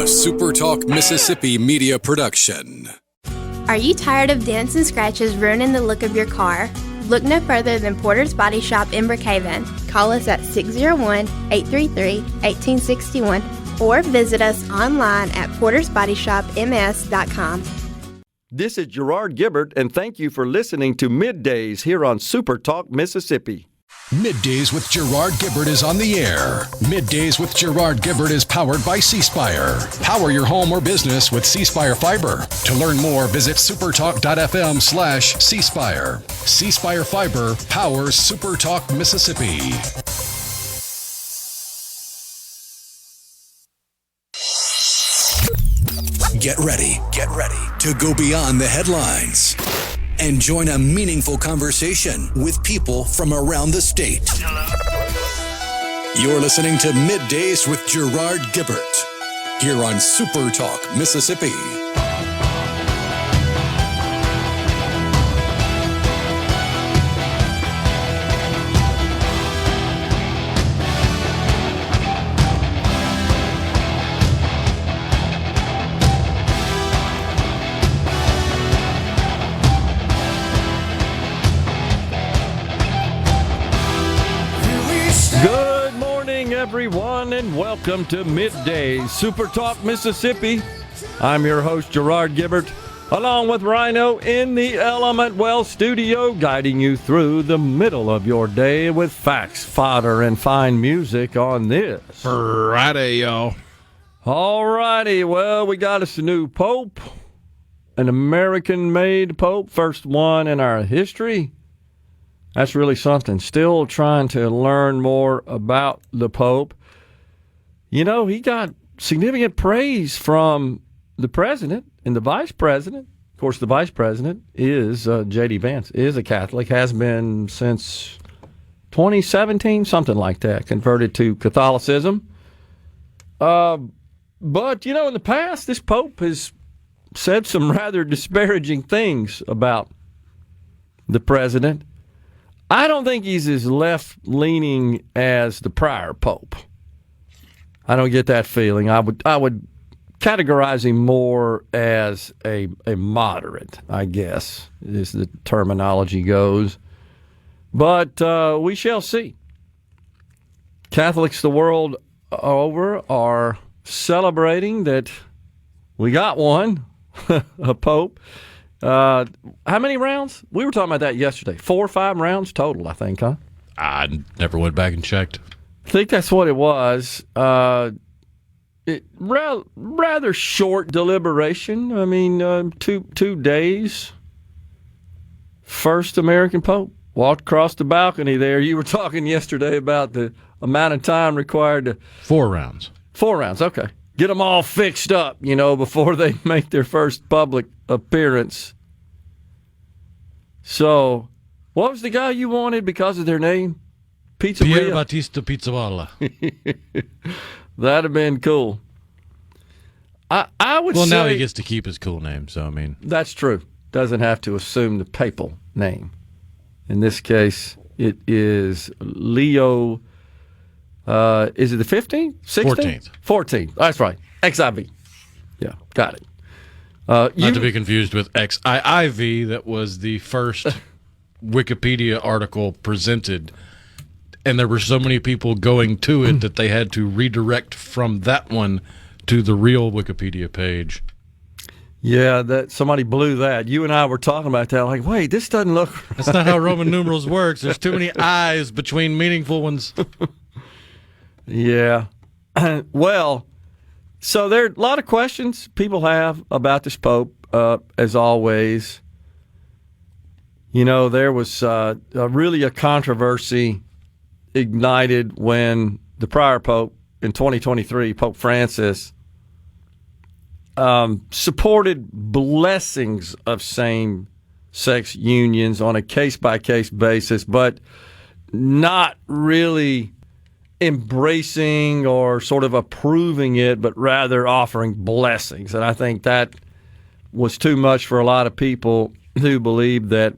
SuperTalk Mississippi media production. Are you tired of dents and scratches ruining the look of your car? Look no further than Porter's Body Shop in Brookhaven. Call us at 601-833-1861 or visit us online at portersbodyshopms.com. This is Gerard Gibert, and thank you for listening to MidDays here on SuperTalk Mississippi. MidDays with Gerard Gibert is on the air. MidDays with Gerard Gibert is powered by C-Spire. Power your home or business with C-Spire Fiber. To learn more, visit supertalk.fm/C-Spire. C-Spire Fiber powers SuperTalk Mississippi. Get ready to go beyond the headlines and join a meaningful conversation with people from around the state. You're listening to MidDays with Gerard Gibert here on SuperTalk Mississippi. Everyone, and welcome to MidDays SuperTalk Mississippi. I'm your host, Gerard Gibert, along with Rhino in the Element Well studio, guiding you through the middle of your day with facts, fodder, and fine music on this Friday, y'all. All righty, well, we got us a new pope, an American-made pope, first one in our history. That's really something. Still trying to learn more about the Pope. You know, he got significant praise from the president and the vice president. Of course, the vice president is J.D. Vance, is a Catholic, has been since 2017, something like that, converted to Catholicism. But, you know, in the past, this Pope has said some rather disparaging things about the president. I don't think he's as left-leaning as the prior pope. I don't get that feeling. I would categorize him more as a moderate, I guess, as the terminology goes. But we shall see. Catholics the world over are celebrating that we got one, a pope. How many rounds? We were talking about that yesterday. 4 or 5 rounds total, I think, huh? I never went back and checked. I think that's what it was. Rather short deliberation. I mean, 2 days. First American Pope. Walked across the balcony there. You were talking yesterday about the amount of time required to... 4 rounds. 4 rounds, okay. Get them all fixed up, you know, before they make their first public appearance. So, what was the guy you wanted because of their name? Pizzeria? Pier Battista Pizzaballa. That'd have been cool. I would say... Well, now he gets to keep his cool name, so I mean... That's true. Doesn't have to assume the papal name. In this case, it is Leo... is it the 15th? 16th? 14th. That's right. XIV. Yeah, got it. Not to be confused with XIIV, that was the first Wikipedia article presented, and there were so many people going to it that they had to redirect from that one to the real Wikipedia page. Yeah, that somebody blew that. You and I were talking about that, like, wait, this doesn't look right. That's not how Roman numerals works. There's too many I's between meaningful ones. Yeah. Well, so there are a lot of questions people have about this Pope, as always. You know, there was really a controversy ignited when the prior Pope in 2023, Pope Francis, supported blessings of same-sex unions on a case-by-case basis, but not really embracing or sort of approving it, but rather offering blessings. And I think that was too much for a lot of people who believe that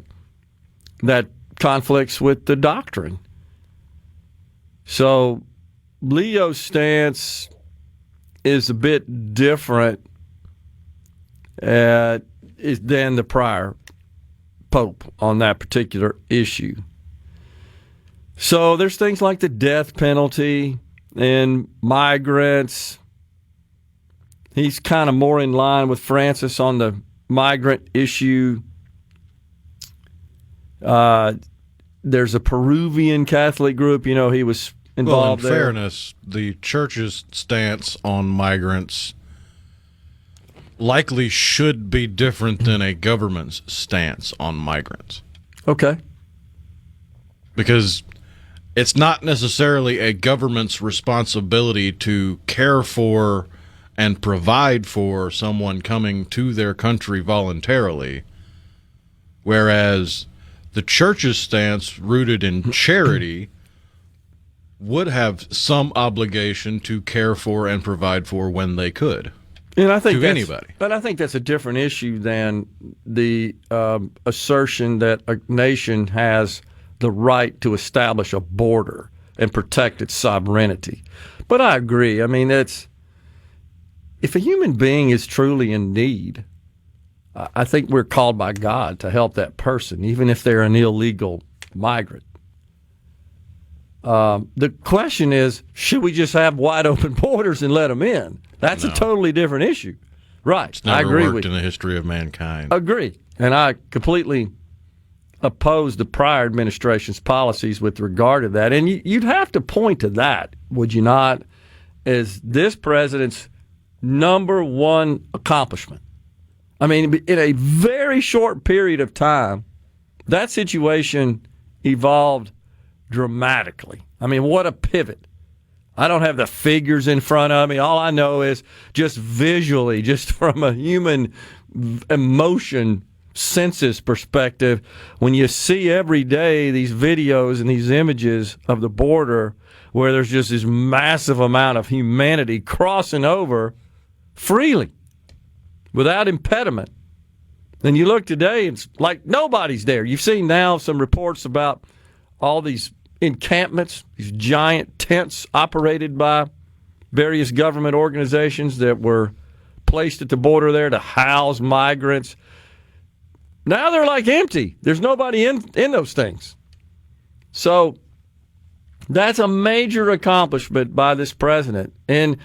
conflicts with the doctrine. So Leo's stance is a bit different than the prior pope on that particular issue. So there's things like the death penalty and migrants. He's kind of more in line with Francis on the migrant issue. There's a Peruvian Catholic group, he was involved there. Well, in fairness, the church's stance on migrants likely should be different than a government's stance on migrants. Okay. Because it's not necessarily a government's responsibility to care for and provide for someone coming to their country voluntarily, whereas the church's stance, rooted in charity, would have some obligation to care for and provide for when they could. And I think to anybody. But I think that's a different issue than the assertion that a nation has the right to establish a border and protect its sovereignty. But I agree. I mean, if a human being is truly in need, I think we're called by God to help that person, even if they're an illegal migrant. The question is, should we just have wide open borders and let them in? That's a totally different issue. Right. It's never I agree worked with in you. the history of mankind. Agree. And I completely oppose the prior administration's policies with regard to that. And you'd have to point to that, would you not, as this president's number one accomplishment. I mean, in a very short period of time, that situation evolved dramatically. I mean, what a pivot. I don't have the figures in front of me. All I know is just visually, just from a human emotion census perspective, when you see every day these videos and these images of the border where there's just this massive amount of humanity crossing over freely without impediment. And you look today, it's like nobody's there. You've seen now some reports about all these encampments, these giant tents operated by various government organizations that were placed at the border there to house migrants. Now they're like empty. There's nobody in those things. So that's a major accomplishment by this president. And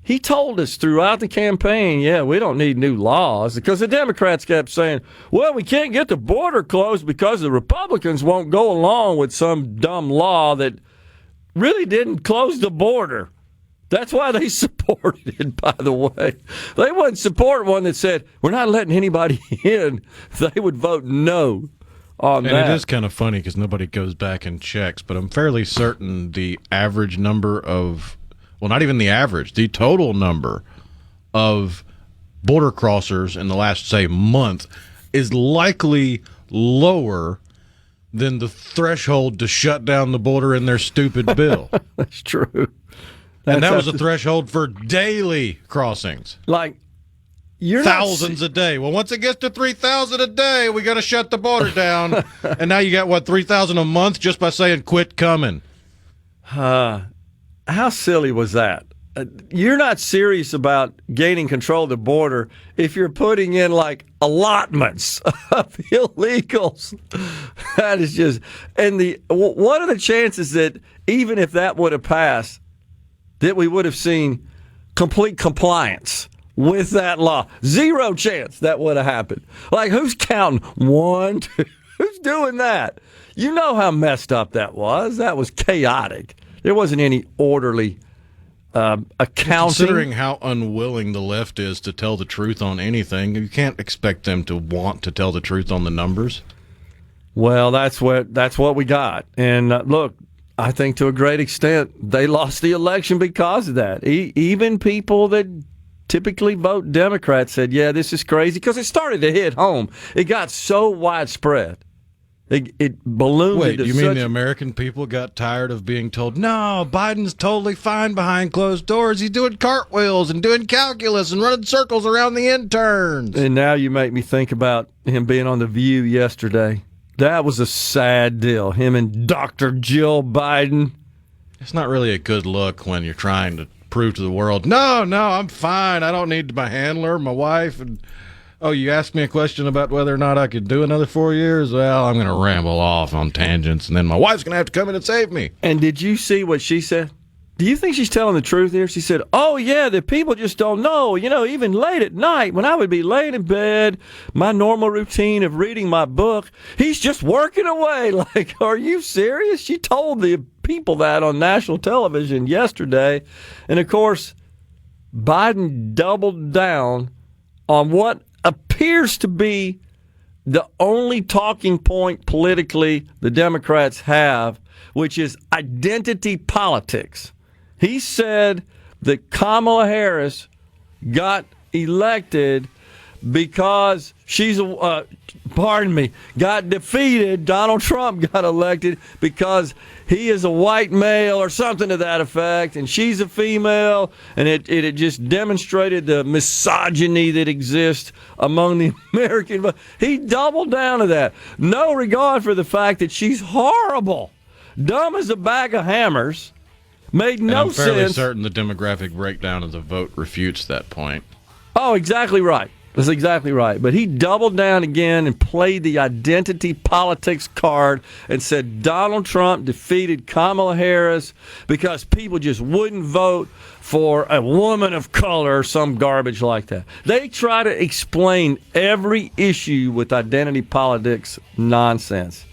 he told us throughout the campaign, we don't need new laws, because the Democrats kept saying, well, we can't get the border closed because the Republicans won't go along with some dumb law that really didn't close the border. That's why they supported it, by the way. They wouldn't support one that said, we're not letting anybody in. They would vote no on that. And it is kind of funny because nobody goes back and checks, but I'm fairly certain the average number of, well, not even the average, the total number of border crossers in the last, say, month is likely lower than the threshold to shut down the border in their stupid bill. That's true. And that was a threshold for daily crossings. Like, you're thousands a day. Well, once it gets to 3,000 a day, we got to shut the border down. And now you got, 3,000 a month just by saying quit coming. How silly was that? You're not serious about gaining control of the border if you're putting in allotments of illegals. That is just, and what are the chances that even if that would have passed, that we would have seen complete compliance with that law? Zero chance that would have happened. Who's counting? 1, 2, who's doing that? You know how messed up that was. That was chaotic. There wasn't any orderly accounting. Considering how unwilling the left is to tell the truth on anything, you can't expect them to want to tell the truth on the numbers. Well, that's what we got. And look, I think to a great extent they lost the election because of that. Even people that typically vote Democrat said, this is crazy, because it started to hit home. It got so widespread. It ballooned. Wait, you mean the American people got tired of being told, no, Biden's totally fine behind closed doors. He's doing cartwheels and doing calculus and running circles around the interns. And now you make me think about him being on The View yesterday. That was a sad deal, him and Dr. Jill Biden. It's not really a good look when you're trying to prove to the world, no, I'm fine. I don't need my handler, my wife, and oh, you asked me a question about whether or not I could do another 4 years? Well, I'm going to ramble off on tangents, and then my wife's going to have to come in and save me. And did you see what she said? Do you think she's telling the truth here? She said, oh, yeah, the people just don't know. You know, even late at night, when I would be laying in bed, my normal routine of reading my book, he's just working away. Like, are you serious? She told the people that on national television yesterday. And, of course, Biden doubled down on what appears to be the only talking point politically the Democrats have, which is identity politics. He said that Kamala Harris got elected because got defeated. Donald Trump got elected because he is a white male or something to that effect, and she's a female, and it just demonstrated the misogyny that exists among the American. He doubled down to that. No regard for the fact that she's horrible, dumb as a bag of hammers, made no sense. I'm fairly certain the demographic breakdown of the vote refutes that point. Oh, exactly right. That's exactly right. But he doubled down again and played the identity politics card and said Donald Trump defeated Kamala Harris because people just wouldn't vote for a woman of color or some garbage like that. They try to explain every issue with identity politics nonsense.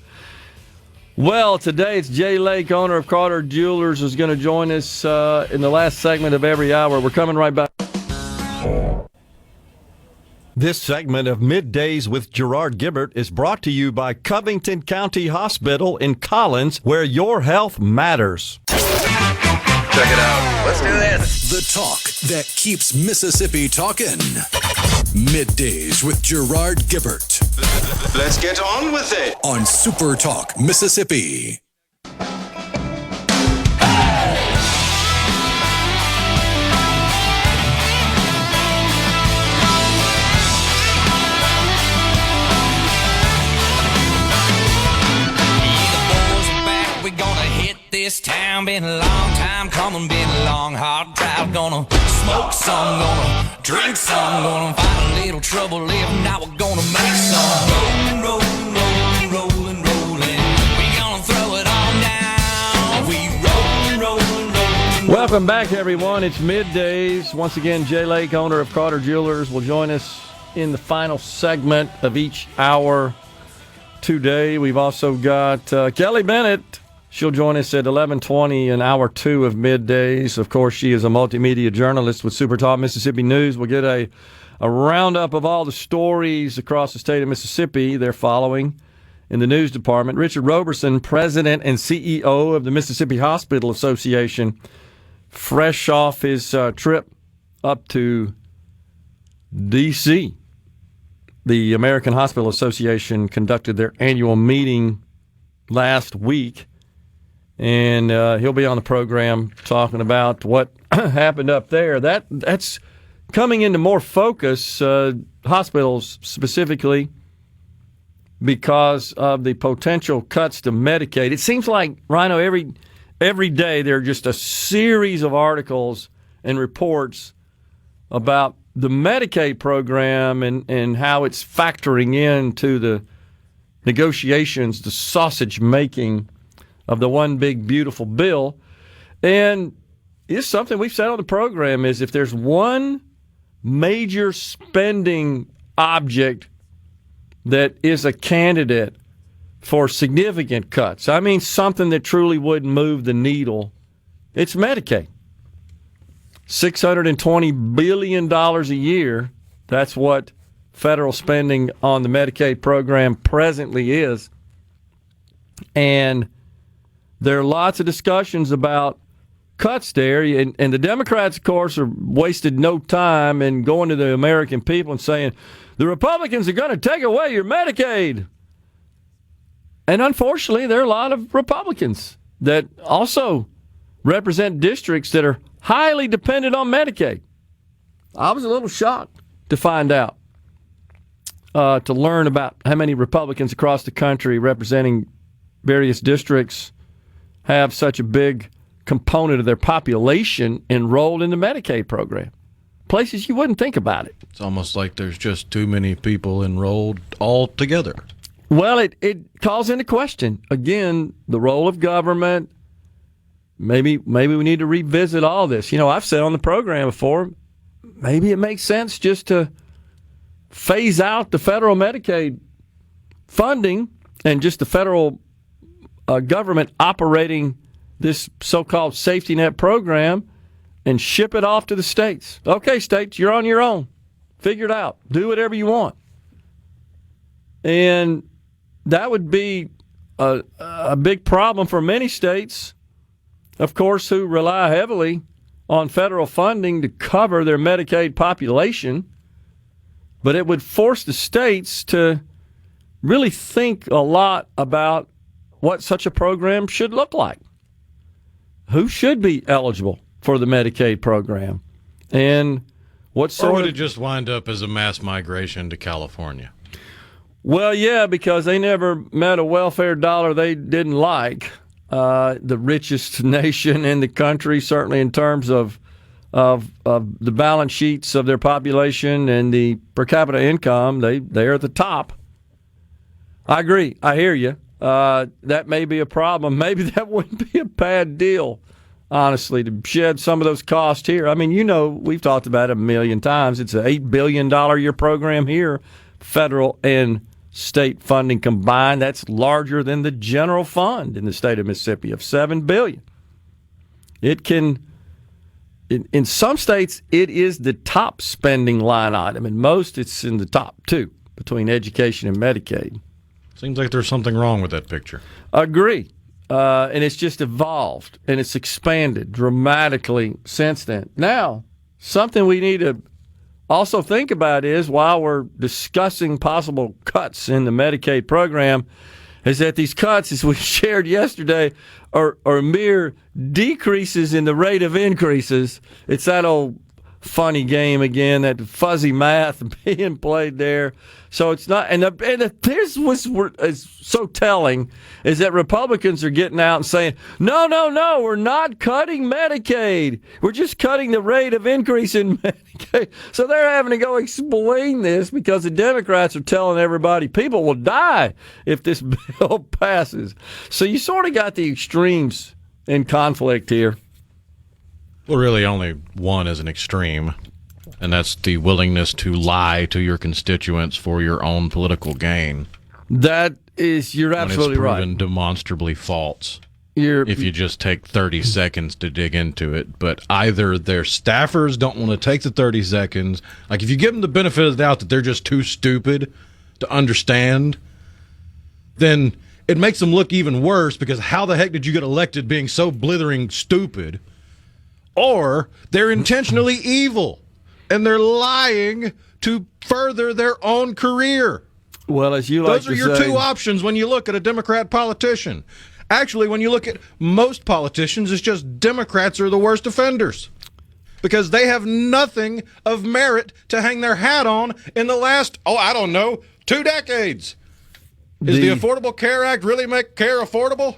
Well, today it's Jay Lake, owner of Carter Jewelers, who's going to join us in the last segment of every hour. We're coming right back. This segment of Middays with Gerard Gibert is brought to you by Covington County Hospital in Collins, where your health matters. Check it out. Let's do this. The talk that keeps Mississippi talking. Middays with Gerard Gibert. Let's get on with it. On SuperTalk Mississippi. This town been a long time coming, been a long hard drive. Gonna smoke some, gonna drink some, gonna find a little trouble living. Now we're gonna make some rolling, rolling, rolling, rolling, rolling. We gonna throw it all down. We rolling, rolling, rolling. Welcome back, everyone. It's Middays. Once again, Jay Lake, owner of Carter Jewelers, will join us in the final segment of each hour today. We've also got Kelly Bennett. She'll join us at 11:20 in hour 2 of Middays. Of course, she is a multimedia journalist with SuperTalk Mississippi News. We'll get a roundup of all the stories across the state of Mississippi they're following in the news department. Richard Roberson, president and CEO of the Mississippi Hospital Association, fresh off his trip up to D.C. The American Hospital Association conducted their annual meeting last week. And he'll be on the program talking about what happened up there. That's coming into more focus, hospitals specifically, because of the potential cuts to Medicaid. It seems like, Rhino, every day there are just a series of articles and reports about the Medicaid program and how it's factoring into the negotiations, the sausage making of the one big beautiful bill. And it's something we've said on the program is if there's one major spending object that is a candidate for significant cuts, I mean something that truly would move the needle, it's Medicaid. $620 billion a year, that's what federal spending on the Medicaid program presently is. And there are lots of discussions about cuts there, and the Democrats, of course, are wasted no time in going to the American people and saying, the Republicans are going to take away your Medicaid. And unfortunately, there are a lot of Republicans that also represent districts that are highly dependent on Medicaid. I was a little shocked to find out, to learn about how many Republicans across the country representing various districts have such a big component of their population enrolled in the Medicaid program. Places you wouldn't think about it. It's almost like there's just too many people enrolled altogether. Well, it calls into question, again, the role of government. Maybe we need to revisit all this. I've said on the program before, maybe it makes sense just to phase out the federal Medicaid funding and just the federal government operating this so-called safety net program and ship it off to the states. Okay, states, you're on your own. Figure it out. Do whatever you want. And that would be a big problem for many states, of course, who rely heavily on federal funding to cover their Medicaid population. But it would force the states to really think a lot about what such a program should look like. Who should be eligible for the Medicaid program? And what sort Or would it just wind up as a mass migration to California? Well, yeah, because they never met a welfare dollar they didn't like. The richest nation in the country, certainly in terms of the balance sheets of their population and the per capita income, they're at the top. I agree. I hear you. That may be a problem. Maybe that wouldn't be a bad deal, honestly, to shed some of those costs here. I mean, we've talked about it a million times. It's an $8 billion a year program here, federal and state funding combined. That's larger than the general fund in the state of Mississippi of $7 billion. It can, in some states, it is the top spending line item. In most, it's in the top two between education and Medicaid. Seems like there's something wrong with that picture. Agree. And it's just evolved and it's expanded dramatically since then. Now, something we need to also think about is, while we're discussing possible cuts in the Medicaid program, is that these cuts, as we shared yesterday, are mere decreases in the rate of increases. It's that old funny game again, that fuzzy math being played there. So it's not, and this was is so telling, is that Republicans are getting out and saying, no, we're not cutting Medicaid. We're just cutting the rate of increase in Medicaid. So they're having to go explain this because the Democrats are telling everybody people will die if this bill passes. So you sort of got the extremes in conflict here. Well, really, only one is an extreme, and that's the willingness to lie to your constituents for your own political gain. That is, you're absolutely right. It's proven demonstrably false. If you just take 30 seconds to dig into it. But either their staffers don't want to take the 30 seconds, like if you give them the benefit of the doubt that they're just too stupid to understand, then it makes them look even worse, because how the heck did you get elected being so blithering stupid? Or they're intentionally evil, and they're lying to further their own career. Well, as you like to say, those are your two options when you look at a Democrat politician. Actually, when you look at most politicians, it's just Democrats are the worst offenders, because they have nothing of merit to hang their hat on in the last, 2 decades. Is the Affordable Care Act really make care affordable?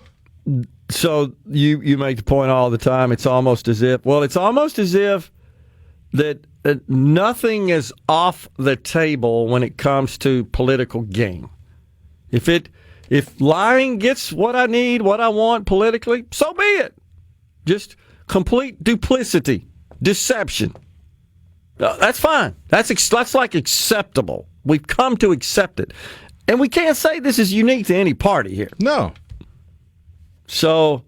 So you make the point all the time. It's almost as if that nothing is off the table when it comes to political gain. If lying gets what I need, what I want politically, so be it. Just complete duplicity, deception. That's fine. That's like acceptable. We've come to accept it. And we can't say this is unique to any party here. No. So,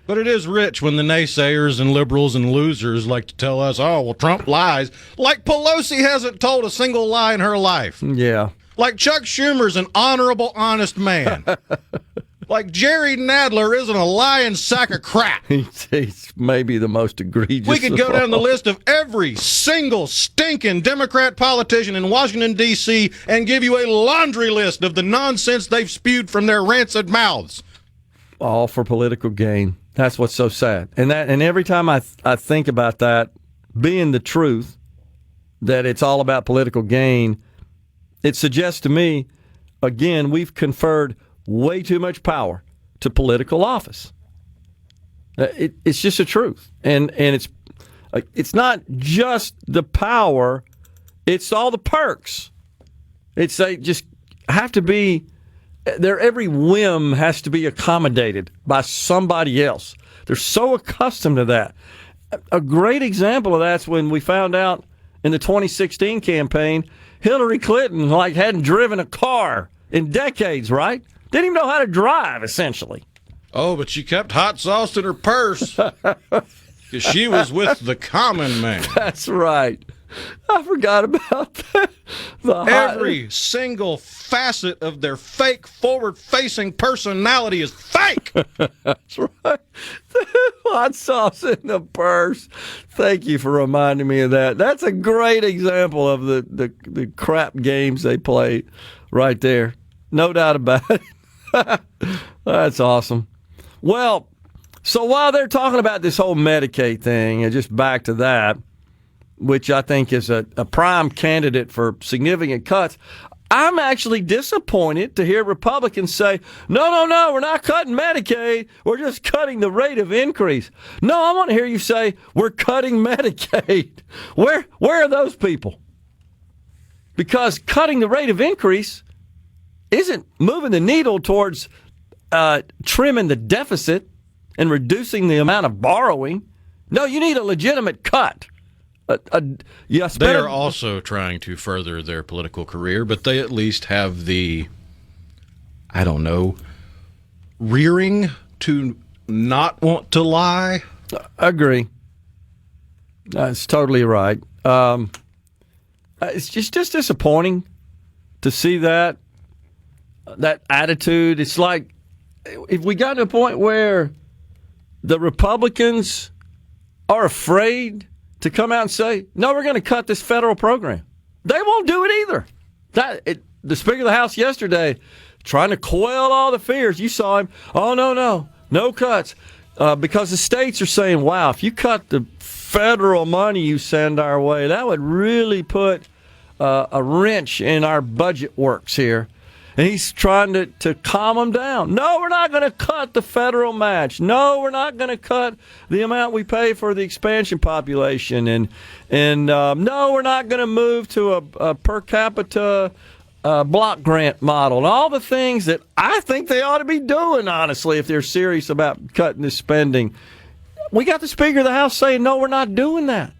but it is rich when the naysayers and liberals and losers like to tell us, Trump lies. Like Pelosi hasn't told a single lie in her life. Yeah. Like Chuck Schumer's an honorable, honest man. Like Jerry Nadler isn't a lying sack of crap. He's maybe the most egregious. We could go down the list of every single stinking Democrat politician in Washington, D.C. and give you a laundry list of the nonsense they've spewed from their rancid mouths. All for political gain. That's what's so sad. And every time I think about that being the truth, that it's all about political gain, it suggests to me, again, we've conferred way too much power to political office. It's just the truth, and it's not just the power; it's all the perks. They just have to be. Their every whim has to be accommodated by somebody else. They're so accustomed to that. A great example of that's when we found out in the 2016 campaign, Hillary Clinton hadn't driven a car in decades, right? Didn't even know how to drive, essentially. Oh, but she kept hot sauce in her purse because she was with the common man. That's right. I forgot about that. Every single facet of their fake, forward-facing personality is fake. That's right. Hot sauce in the purse. Thank you for reminding me of that. That's a great example of the crap games they play right there. No doubt about it. That's awesome. Well, so while they're talking about this whole Medicaid thing, and just back to that, which I think is a prime candidate for significant cuts, I'm actually disappointed to hear Republicans say, no, we're not cutting Medicaid. We're just cutting the rate of increase. No, I want to hear you say, we're cutting Medicaid. Where are those people? Because cutting the rate of increase isn't moving the needle towards trimming the deficit and reducing the amount of borrowing. No, you need a legitimate cut. They are also trying to further their political career, but they at least have the, I don't know, rearing to not want to lie. Agree. That's totally right. It's just disappointing to see that attitude. It's like if we got to a point where the Republicans are afraid to come out and say, no, we're going to cut this federal program. They won't do it either. The Speaker of the House yesterday trying to quell all the fears. You saw him. Oh, no cuts. Because the states are saying, wow, if you cut the federal money you send our way, that would really put a wrench in our budget works here. And he's trying to calm them down. No, we're not going to cut the federal match. No, we're not going to cut the amount we pay for the expansion population. And no, we're not going to move to a per capita block grant model. And all the things that I think they ought to be doing, honestly, if they're serious about cutting this spending. We got the Speaker of the House saying, no, we're not doing that.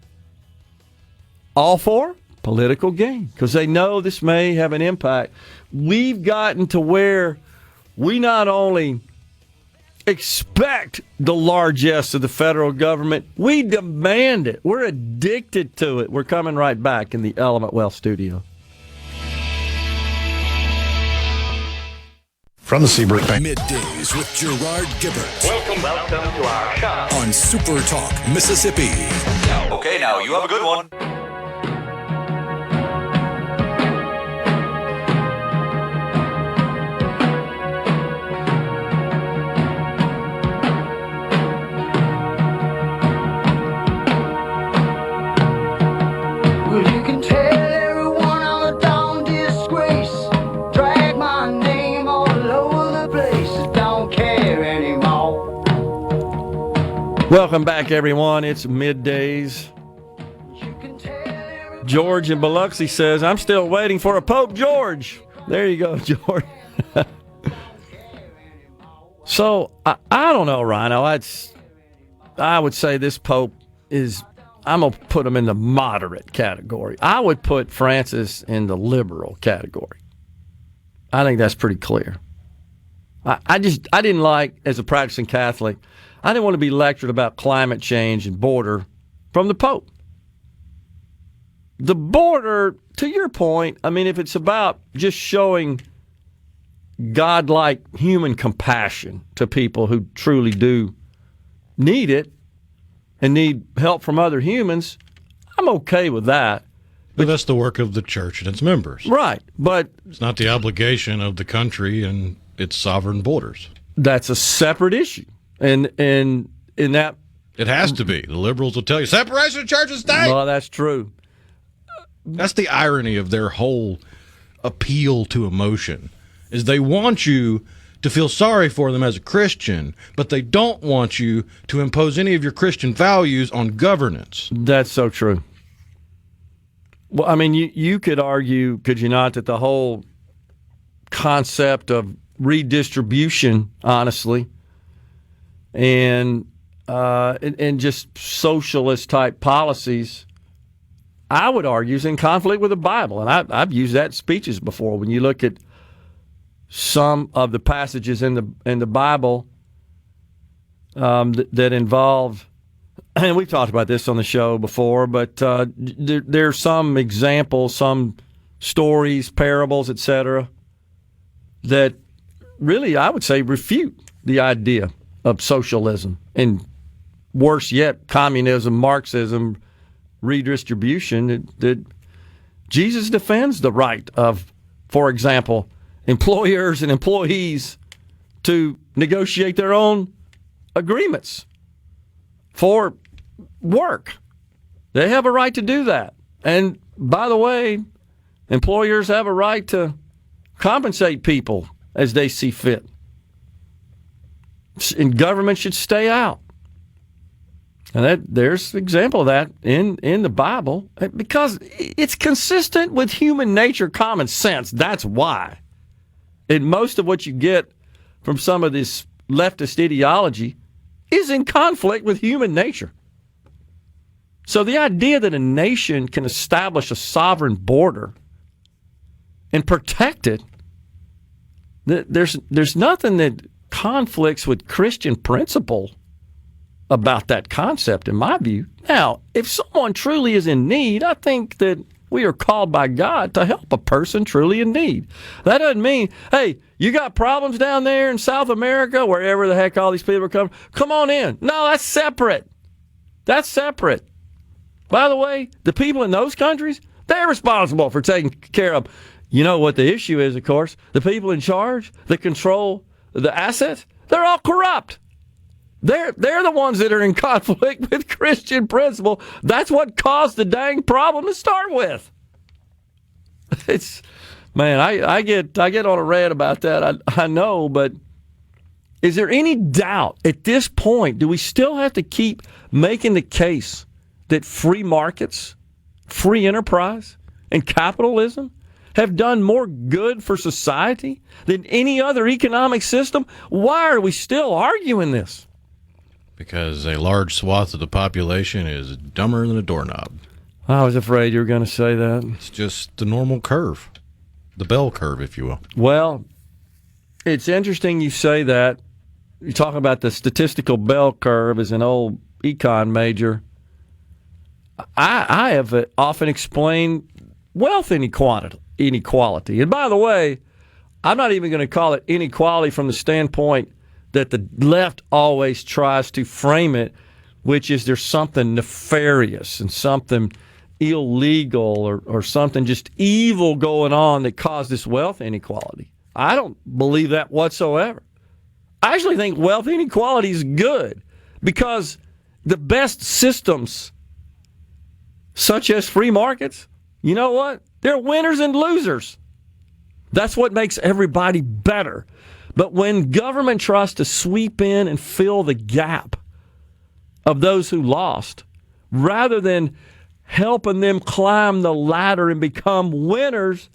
All for political gain, because they know this may have an impact. We've gotten to where we not only expect the largesse of the federal government, we demand it. We're addicted to it. We're coming right back in the Element Wealth studio. From the Seabrook Bank. Middays with Gerard Gibert. Welcome to our shop. On SuperTalk, Mississippi. Okay, now you have a good one. Welcome back, everyone. It's Middays. George in Biloxi says, I'm still waiting for a Pope George. There you go, George. So, I don't know, Rhino. I would say this Pope is, I'm going to put him in the moderate category. I would put Francis in the liberal category. I think that's pretty clear. I didn't like, as a practicing Catholic, I didn't want to be lectured about climate change and border from the Pope. The border, to your point, I mean, if it's about just showing godlike human compassion to people who truly do need it and need help from other humans, I'm okay with that. But that's the work of the church and its members. Right, but it's not the obligation of the country and its sovereign borders. That's a separate issue. And in that... It has to be. The liberals will tell you, separation of church and state! Well, that's true. That's the irony of their whole appeal to emotion, is they want you to feel sorry for them as a Christian, but they don't want you to impose any of your Christian values on governance. That's so true. Well, I mean, you could argue, could you not, that the whole concept of redistribution, honestly, and just socialist type policies, I would argue is in conflict with the Bible. And I've used that in speeches before. When you look at some of the passages in the Bible that involve, and we've talked about this on the show before, but there's some examples, some stories, parables, etc., that really, I would say, refute the idea of socialism, and worse yet, communism, Marxism, redistribution. That Jesus defends the right of, for example, employers and employees to negotiate their own agreements for work. They have a right to do that. And by the way, employers have a right to compensate people as they see fit. And government should stay out. And there's an example of that in the Bible, because it's consistent with human nature, common sense. That's why. And most of what you get from some of this leftist ideology is in conflict with human nature. So the idea that a nation can establish a sovereign border and protect it, there's nothing that conflicts with Christian principle about that concept, in my view. Now, if someone truly is in need, I think that we are called by God to help a person truly in need. That doesn't mean, hey, you got problems down there in South America, wherever the heck all these people are coming, come on in. No, that's separate. That's separate. By the way, the people in those countries, they're responsible for taking care of them. You know what the issue is, of course? The people in charge that control the assets, they're all corrupt. They're the ones that are in conflict with Christian principle. That's what caused the dang problem to start with. It's, man, I get on a rant about that. I know, but is there any doubt at this point? Do we still have to keep making the case that free markets, free enterprise, and capitalism have done more good for society than any other economic system? Why are we still arguing this? Because a large swath of the population is dumber than a doorknob. I was afraid you were going to say that. It's just the normal curve, the bell curve, if you will. Well, it's interesting you say that. You talk about the statistical bell curve as an old econ major. I have often explained wealth inequality. And by the way, I'm not even going to call it inequality from the standpoint that the left always tries to frame it, which is there's something nefarious and something illegal or something just evil going on that caused this wealth inequality. I don't believe that whatsoever. I actually think wealth inequality is good because the best systems, such as free markets, you know what? They're winners and losers. That's what makes everybody better. But when government tries to sweep in and fill the gap of those who lost, rather than helping them climb the ladder and become winners,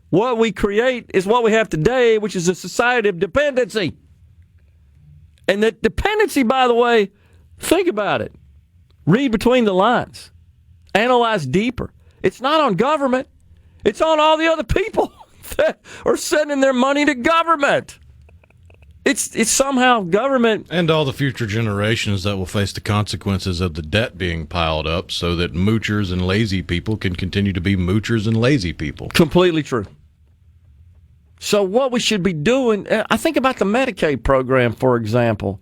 what we create is what we have today, which is a society of dependency. And that dependency, by the way, think about it. Read between the lines. Analyze deeper. It's not on government. It's on all the other people that are sending their money to government. It's somehow government. And all the future generations that will face the consequences of the debt being piled up so that moochers and lazy people can continue to be moochers and lazy people. Completely true. So what we should be doing, I think about the Medicaid program, for example.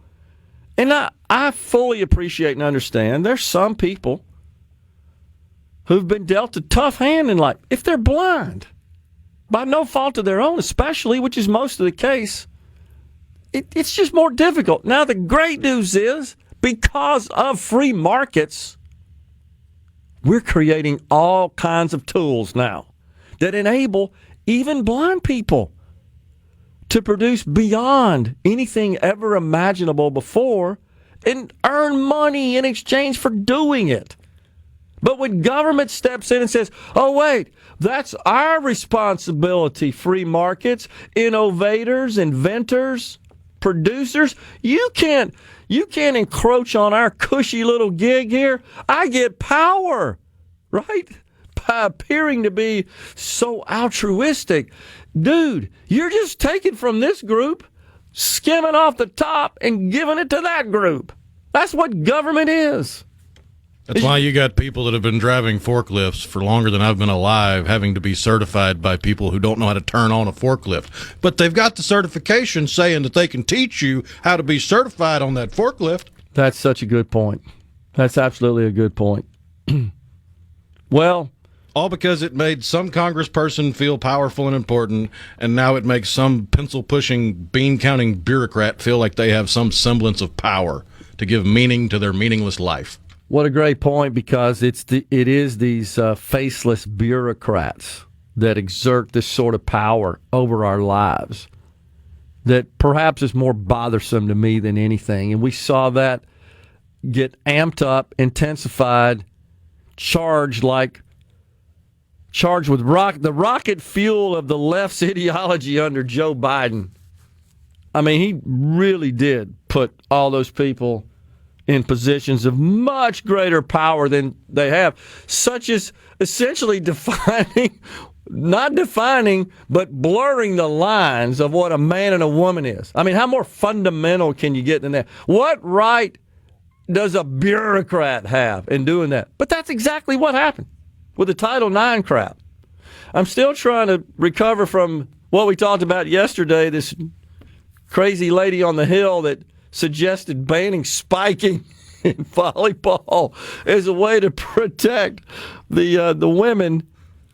And I fully appreciate and understand there's some people who've been dealt a tough hand in life. If they're blind, by no fault of their own especially, which is most of the case, it's just more difficult. Now, the great news is, because of free markets, we're creating all kinds of tools now that enable even blind people to produce beyond anything ever imaginable before and earn money in exchange for doing it. But when government steps in and says, oh, wait, that's our responsibility, free markets, innovators, inventors, producers, you can't encroach on our cushy little gig here. I get power, right? By appearing to be so altruistic. Dude, you're just taking from this group, skimming off the top, and giving it to that group. That's what government is. That's why you got people that have been driving forklifts for longer than I've been alive having to be certified by people who don't know how to turn on a forklift. But they've got the certification saying that they can teach you how to be certified on that forklift. That's such a good point. That's absolutely a good point. Well, all because it made some congressperson feel powerful and important, and now it makes some pencil-pushing, bean-counting bureaucrat feel like they have some semblance of power to give meaning to their meaningless life. What a great point, because it is these faceless bureaucrats that exert this sort of power over our lives that perhaps is more bothersome to me than anything. And we saw that get amped up, intensified, charged with the rocket fuel of the left's ideology under Joe Biden. I mean, he really did put all those people in positions of much greater power than they have, such as essentially not defining, but blurring the lines of what a man and a woman is. I mean, how more fundamental can you get than that? What right does a bureaucrat have in doing that? But that's exactly what happened with the Title IX crap. I'm still trying to recover from what we talked about yesterday, this crazy lady on the Hill that suggested banning spiking in volleyball as a way to protect the women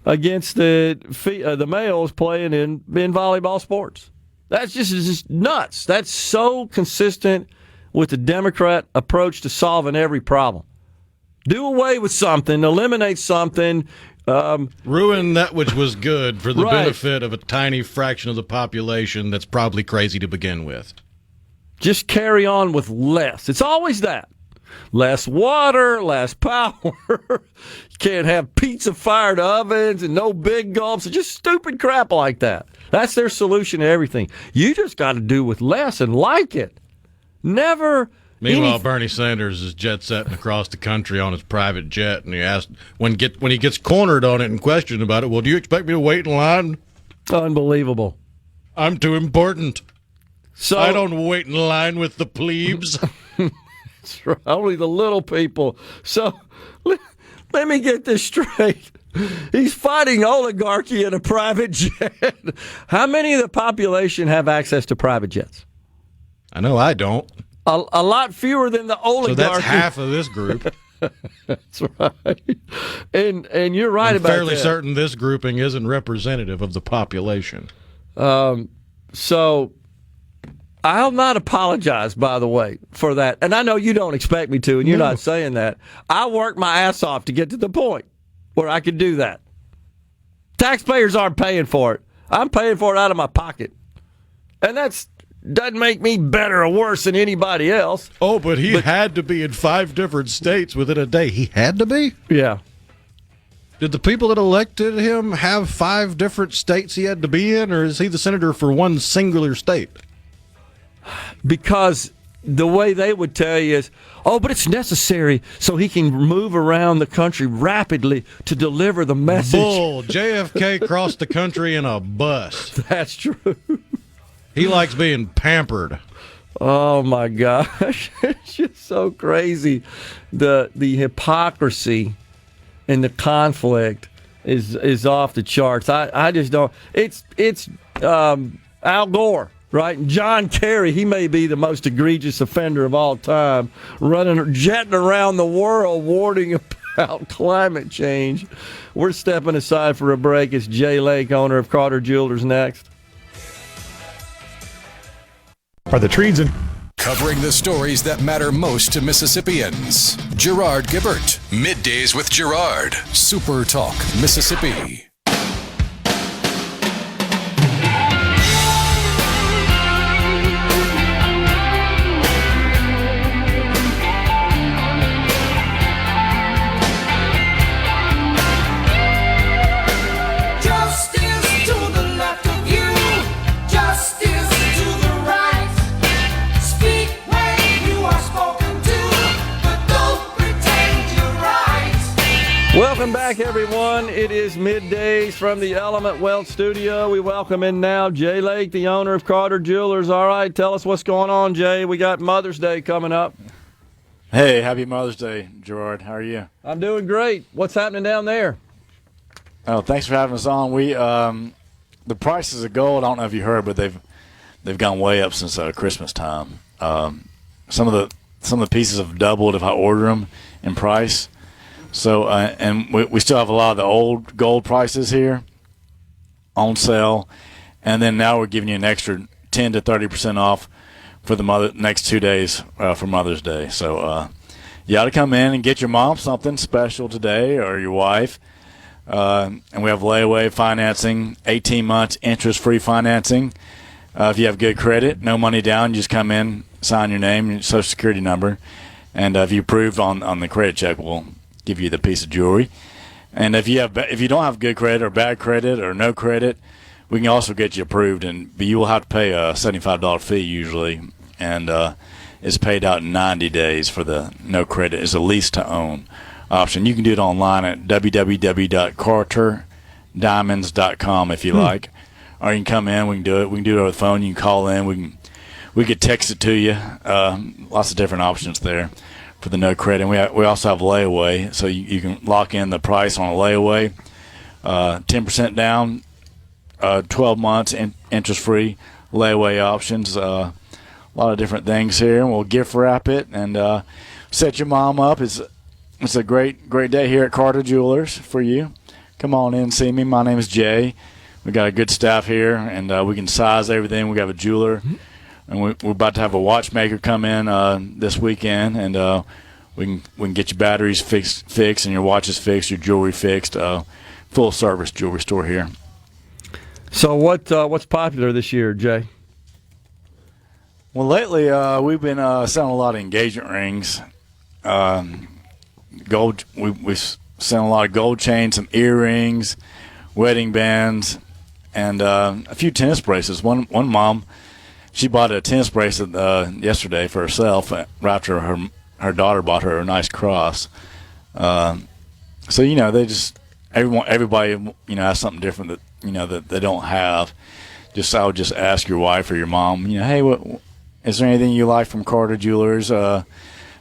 against the males playing in volleyball sports. That's just nuts. That's so consistent with the Democrat approach to solving every problem. Do away with something, eliminate something. Ruin that which was good for the Right. benefit of a tiny fraction of the population that's probably crazy to begin with. Just carry on with less. It's always that. Less water, less power. You can't have pizza-fired ovens and no big gulps. It's just stupid crap like that. That's their solution to everything. You just got to do with less and like it. Never. Meanwhile, Bernie Sanders is jet-setting across the country on his private jet, and he asked when he gets cornered on it and questioned about it, well, do you expect me to wait in line? Unbelievable. I'm too important. So I don't wait in line with the plebes. That's right. Only the little people. So let me get this straight. He's fighting oligarchy in a private jet. How many of the population have access to private jets? I know I don't. A lot fewer than the oligarchy. So that's half of this group. That's right. And you're right I'm about fairly that. certain this grouping isn't representative of the population. So I'll not apologize, by the way, for that. And I know you don't expect me to, and you're not saying that. I worked my ass off to get to the point where I could do that. Taxpayers aren't paying for it. I'm paying for it out of my pocket. And that's doesn't make me better or worse than anybody else. Oh, but he had to be in 5 different states within a day. He had to be? Yeah. Did the people that elected him have 5 different states he had to be in, or is he the senator for one singular state? Because the way they would tell you is, oh, but it's necessary so he can move around the country rapidly to deliver the message. Bull. JFK crossed the country in a bus. That's true. He likes being pampered. Oh, my gosh. It's just so crazy. The hypocrisy and the conflict is off the charts. I just don't. It's Al Gore. Right, and John Kerry, he may be the most egregious offender of all time, jetting around the world warning about climate change. We're stepping aside for a break. It's Jay Lake, owner of Carter Jewelers, next. Are the trees in? Covering the stories that matter most to Mississippians. Gerard Gibert, Middays with Gerard, SuperTalk, Mississippi. back, everyone. It is middays from the Element Wealth Studio. We welcome in now Jay Lake, the owner of Carter Jewelers. All right, tell us what's going on, Jay. We got Mother's Day coming up. Hey, happy Mother's Day, Gerard. How are you? I'm doing great. What's happening down there? Oh, thanks for having us on. We the prices of gold, I don't know if you heard, but they've gone way up since Christmas time. Some of the pieces have doubled if I order them in price. So, and we still have a lot of the old gold prices here on sale. And then now we're giving you an extra 10 to 30% off for the next 2 days for Mother's Day. So, you ought to come in and get your mom something special today, or your wife. And we have layaway financing, 18 months interest-free financing. If you have good credit, no money down, you just come in, sign your name, your social security number. And if you approve on the credit check, we'll give you the piece of jewelry. And if you don't have good credit or bad credit or no credit, we can also get you approved. But you will have to pay a $75 fee usually, and it's paid out in 90 days for the no credit. It's a lease to own option. You can do it online at www.carterdiamonds.com if you like, or you can come in. We can do it. We can do it over the phone. You can call in. We could text it to you. Lots of different options there for the no credit. And we also have layaway, so you can lock in the price on a layaway. 10% down, 12 months interest free layaway options. A lot of different things here, and we'll gift wrap it and set your mom up. It's a great day here at Carter Jewelers for you. Come on in and see me. My name is Jay. We got a good staff here, and we can size everything. We have a jeweler, and we're about to have a watchmaker come in this weekend, and we can get your batteries fixed and your watches fixed, your jewelry fixed. Full service jewelry store here. So what's popular this year, Jay? Well, lately we've been selling a lot of engagement rings. Gold. We selling a lot of gold chains, some earrings, wedding bands, and a few tennis bracelets. One mom, she bought a tennis bracelet yesterday for herself right after her daughter bought her a nice cross. So they just everybody has something different that that they don't have. I would just ask your wife or your mom, hey, what is there anything you like from Carter Jewelers?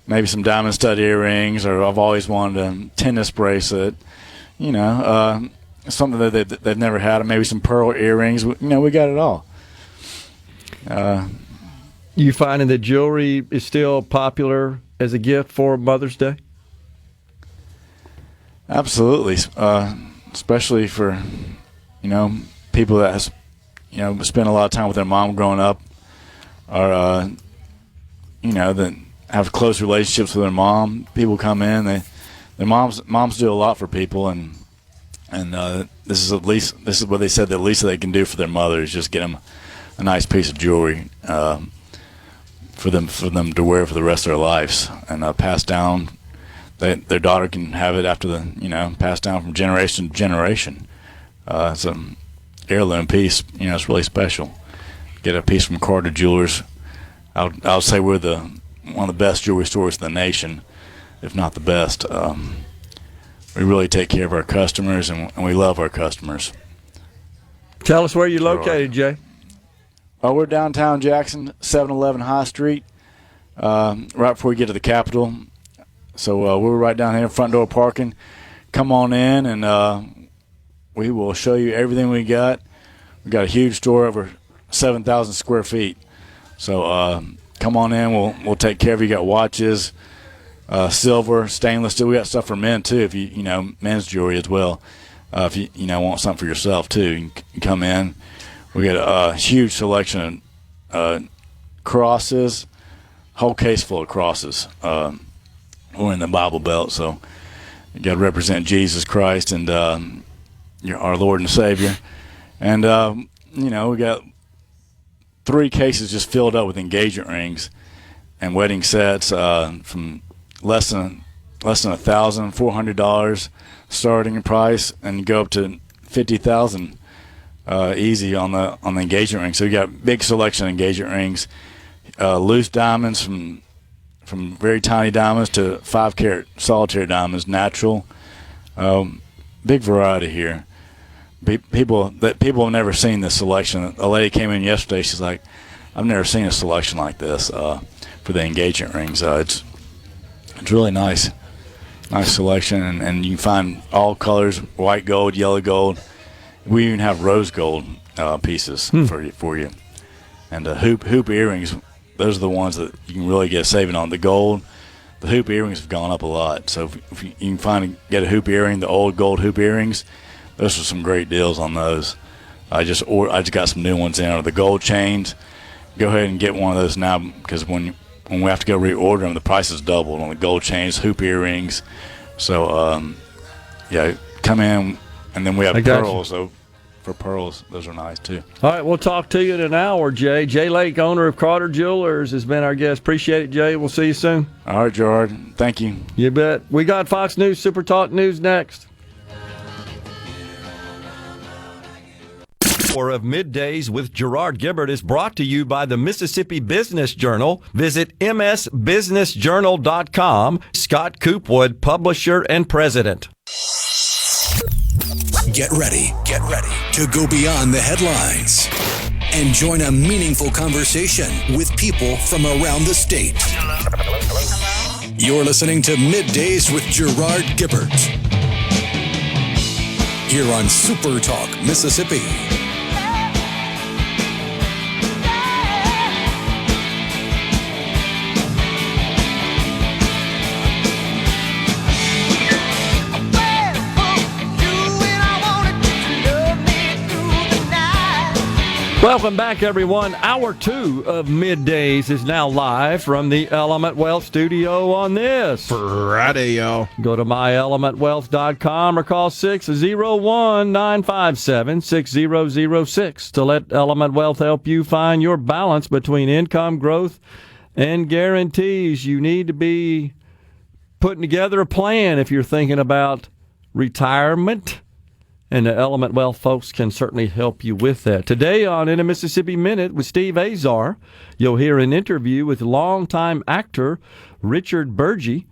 Maybe some diamond stud earrings, or I've always wanted a tennis bracelet. Something that they've never had, or maybe some pearl earrings. We got it all. You finding that jewelry is still popular as a gift for Mother's Day? Absolutely, especially for people that has spent a lot of time with their mom growing up, or that have close relationships with their mom. People come in, their moms do a lot for people, and this is what they said the least that they can do for their mother is just get them a nice piece of jewelry for them to wear for the rest of their lives, and pass down. Their daughter can have it after passed down from generation to generation. It's an heirloom piece. It's really special. Get a piece from Carter Jewelers. I'll say we're one of the best jewelry stores in the nation, if not the best. We really take care of our customers, and we love our customers. Tell us where you're located, Jay. We're downtown Jackson, 711 High Street, right before we get to the Capitol. So we're right down here, front door parking. Come on in, and we will show you everything we got. We got a huge store, over 7,000 square feet. So come on in. We'll take care of you. Got watches, silver, stainless steel. We got stuff for men too. If you men's jewelry as well. If you want something for yourself too, you can come in. We got a huge selection of crosses, whole case full of crosses. We're in the Bible Belt, so you got to represent Jesus Christ and our Lord and Savior. And we got 3 cases just filled up with engagement rings and wedding sets from less than $1,400 starting price, and go up to $50,000 easy on the engagement ring. So you got big selection of engagement rings, loose diamonds from very tiny diamonds to 5-carat solitaire diamonds, natural. big variety here. People have never seen this selection. A lady came in yesterday. She's like, "I've never seen a selection like this for the engagement rings." It's really nice selection, and you can find all colors: white gold, yellow gold. We even have rose gold pieces for you. And hoop earrings. Those are the ones that you can really get saving on. The hoop earrings have gone up a lot. So if you can get a hoop earring, the old gold hoop earrings. Those are some great deals on those. I just got some new ones in. Or the gold chains, go ahead and get one of those now, because when we have to go reorder them, the price is doubled on the gold chains, hoop earrings. So come in, and then we have pearls. So for pearls, those are nice too. All right, we'll talk to you in an hour, Jay. Jay Lake, owner of Carter Jewelers, has been our guest. Appreciate it, Jay. We'll see you soon. All right, Gerard. Thank you. You bet. We got Fox News Super Talk News next. Of Middays with Gerard Gibert is brought to you by the Mississippi Business Journal. Visit msbusinessjournal.com. Scott Coopwood, publisher and president. Get ready to go beyond the headlines and join a meaningful conversation with people from around the state. You're listening to Middays with Gerard Gibert here on Super Talk Mississippi. Welcome back, everyone. Hour 2 of Middays is now live from the Element Wealth studio on this Friday, y'all. Go to myelementwealth.com or call 601-957-6006 to let Element Wealth help you find your balance between income growth and guarantees. You need to be putting together a plan if you're thinking about retirement. And the Element Wealth folks can certainly help you with that. Today on In a Mississippi Minute with Steve Azar, you'll hear an interview with longtime actor Richard Burgi,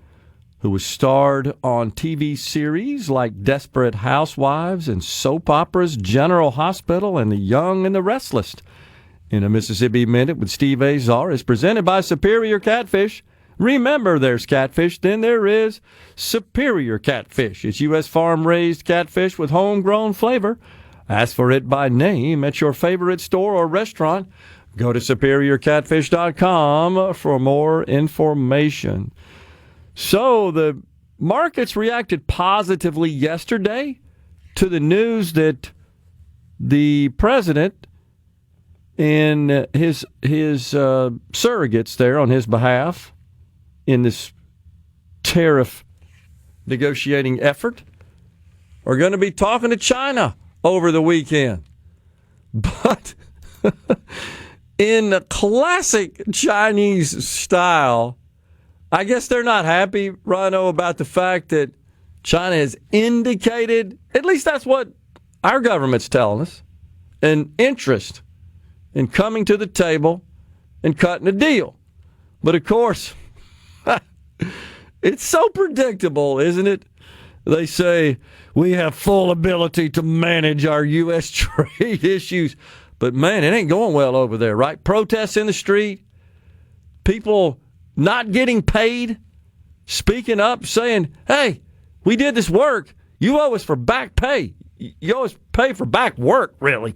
who was starred on TV series like Desperate Housewives and soap operas General Hospital and The Young and the Restless. In a Mississippi Minute with Steve Azar is presented by Superior Catfish. Remember, there's catfish, then there is Superior Catfish. It's U.S. farm-raised catfish with homegrown flavor. Ask for it by name at your favorite store or restaurant. Go to superiorcatfish.com for more information. So the markets reacted positively yesterday to the news that the president and his surrogates there on his behalf in this tariff negotiating effort are going to be talking to China over the weekend. But in classic Chinese style, I guess they're not happy, Rhino, about the fact that China has indicated, at least that's what our government's telling us, an interest in coming to the table and cutting a deal. But of course, it's so predictable, isn't it? They say we have full ability to manage our U.S. trade issues. But, man, it ain't going well over there, right? Protests in the street, people not getting paid, speaking up, saying, hey, we did this work. You owe us for back pay. You owe us pay for back work, really.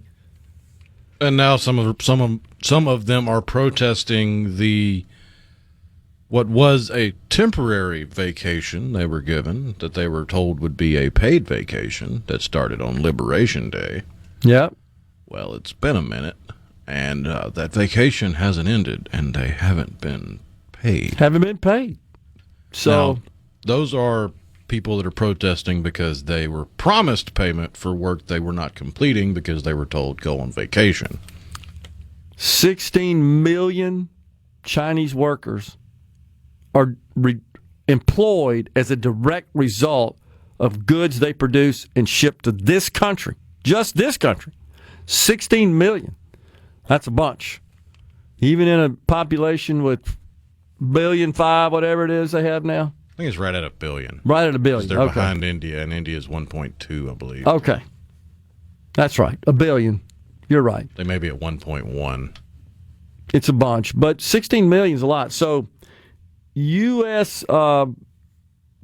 And now some of them are protesting what was a temporary vacation they were given, that they were told would be a paid vacation that started on Liberation Day. Yep. Well, it's been a minute, and that vacation hasn't ended, and they haven't been paid. Haven't been paid. So now, those are people that are protesting because they were promised payment for work they were not completing because they were told go on vacation. 16 million Chinese workers are employed as a direct result of goods they produce and ship to this country, just this country. 16 million. That's a bunch. Even in a population with 1.5 billion, whatever it is they have now, think it's right at $1 billion. Right at $1 billion. They're Okay. behind India, and India is 1.2, I believe. Okay. That's right. $1 billion. You're right. They may be at 1.1. It's a bunch, but 16 million is a lot. So U.S.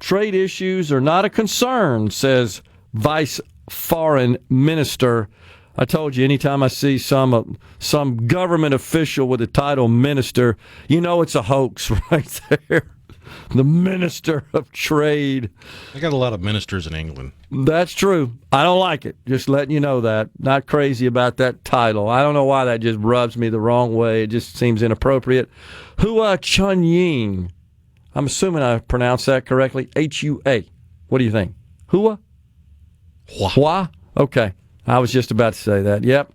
Trade issues are not a concern, says Vice Foreign Minister. I told you, anytime I see some government official with the title minister, you know it's a hoax right there. The Minister of Trade. They got a lot of ministers in England. That's true. I don't like it. Just letting you know that. Not crazy about that title. I don't know why that just rubs me the wrong way. It just seems inappropriate. Hua Chunying. I'm assuming I pronounced that correctly. H-U-A. What do you think? Hua? Hua? Okay. I was just about to say that. Yep.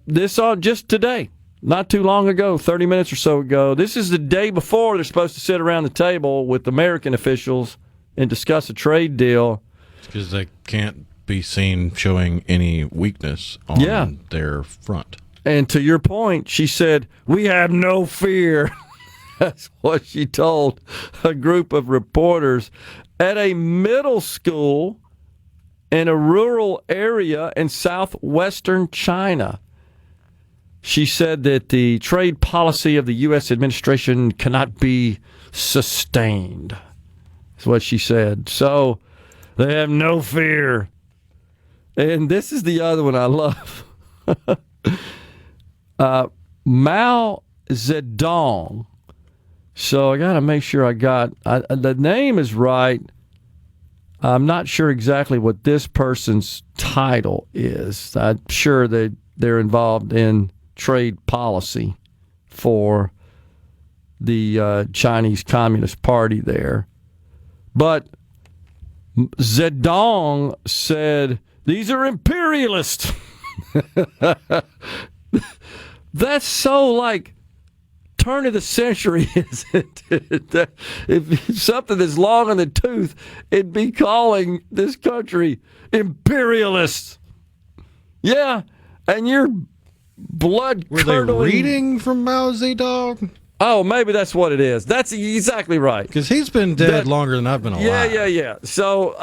This on just today. Not too long ago, 30 minutes or so ago. This is the day before they're supposed to sit around the table with American officials and discuss a trade deal. Because they can't be seen showing any weakness on their front. And to your point, she said, "We have no fear." That's what she told a group of reporters at a middle school in a rural area in southwestern China. She said that the trade policy of the U.S. administration cannot be sustained. That's what she said. So they have no fear. And this is the other one I love. Mao Zedong. So I got to make sure the name is right. I'm not sure exactly what this person's title is. I'm sure they're involved in trade policy for the Chinese Communist Party there. But Zedong said, "These are imperialists." That's so like turn of the century, isn't it? If something that's long in the tooth, it'd be calling this country imperialists. Yeah, and you're blood Were they reading from Mao Zedong? Oh, maybe that's what it is. That's exactly right. Because he's been dead longer than I've been alive. Yeah. So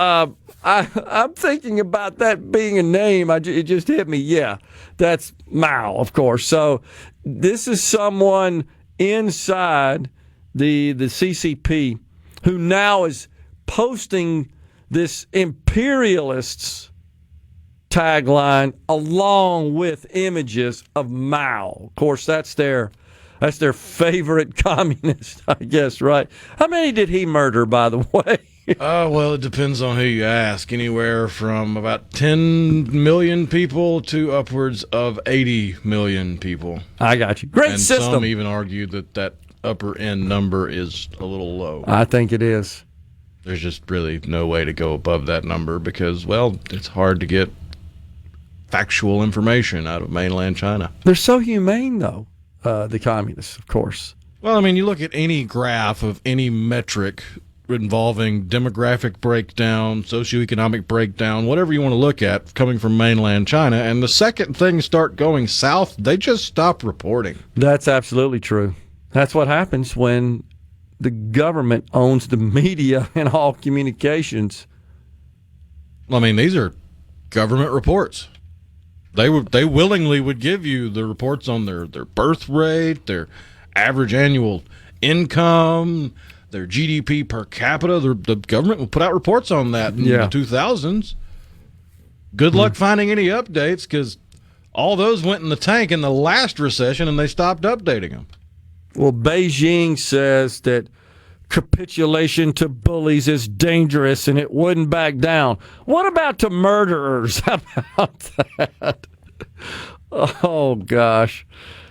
I'm thinking about that being a name. It just hit me. Yeah, that's Mao, of course. So this is someone inside the CCP who now is posting this imperialists tagline along with images of Mao. Of course, that's their favorite communist, I guess, right? How many did he murder, by the way? Well, it depends on who you ask. Anywhere from about 10 million people to upwards of 80 million people. I got you. Great and system. Some even argue that upper end number is a little low. I think it is. There's just really no way to go above that number because, well, it's hard to get factual information out of mainland China. They're so humane, though, the communists, of course. Well, I mean, you look at any graph of any metric involving demographic breakdown, socioeconomic breakdown, whatever you want to look at coming from mainland China, and the second things start going south, they just stop reporting. That's absolutely true. That's what happens when the government owns the media and all communications. I mean, these are government reports. They willingly would give you the reports on their birth rate, their average annual income, their GDP per capita. The government would put out reports on that in the 2000s. Good luck finding any updates because all those went in the tank in the last recession and they stopped updating them. Well, Beijing says that capitulation to bullies is dangerous and it wouldn't back down. What about to murderers? How about that? Oh, gosh.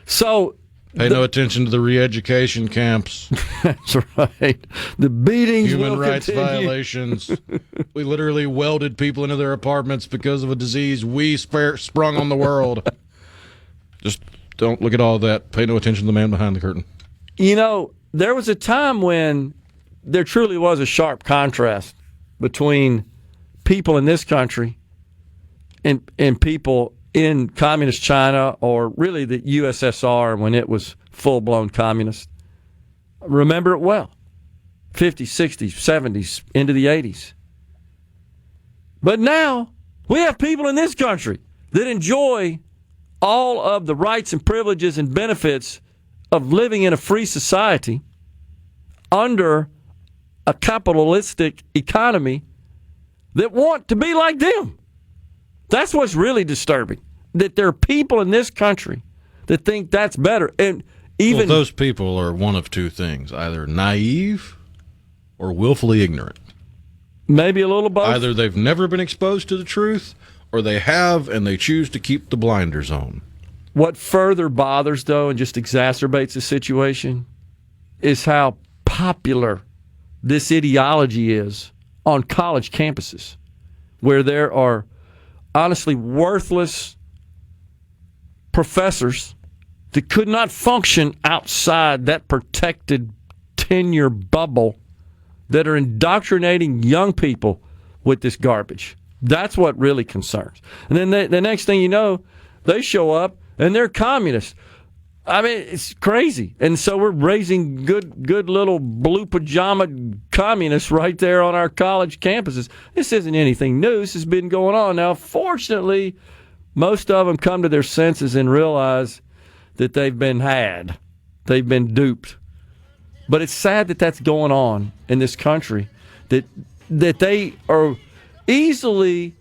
So pay no attention to the re-education camps. That's right. The beatings Human will rights continue. violations. We literally welded people into their apartments because of a disease we sprung on the world. Just don't look at all that. Pay no attention to the man behind the curtain. You know, there was a time when there truly was a sharp contrast between people in this country and people in communist China, or really the USSR when it was full-blown communist. Remember it well. 50s, 60s, 70s, into the 80s. But now we have people in this country that enjoy all of the rights and privileges and benefits of living in a free society under a capitalistic economy that want to be like them. That's what's really disturbing, that there are people in this country that think that's better. And even those people are one of two things, either naive or willfully ignorant. Maybe a little both. Either they've never been exposed to the truth, or they have and they choose to keep the blinders on. What further bothers, though, and just exacerbates the situation is how popular this ideology is on college campuses, where there are honestly worthless professors that could not function outside that protected tenure bubble that are indoctrinating young people with this garbage. That's what really concerns. And then the next thing you know, they show up and they're communists. I mean, it's crazy. And so we're raising good little blue pajama communists right there on our college campuses. This isn't anything new. This has been going on. Now, fortunately, most of them come to their senses and realize that they've been had. They've been duped. But it's sad that that's going on in this country, that they are easily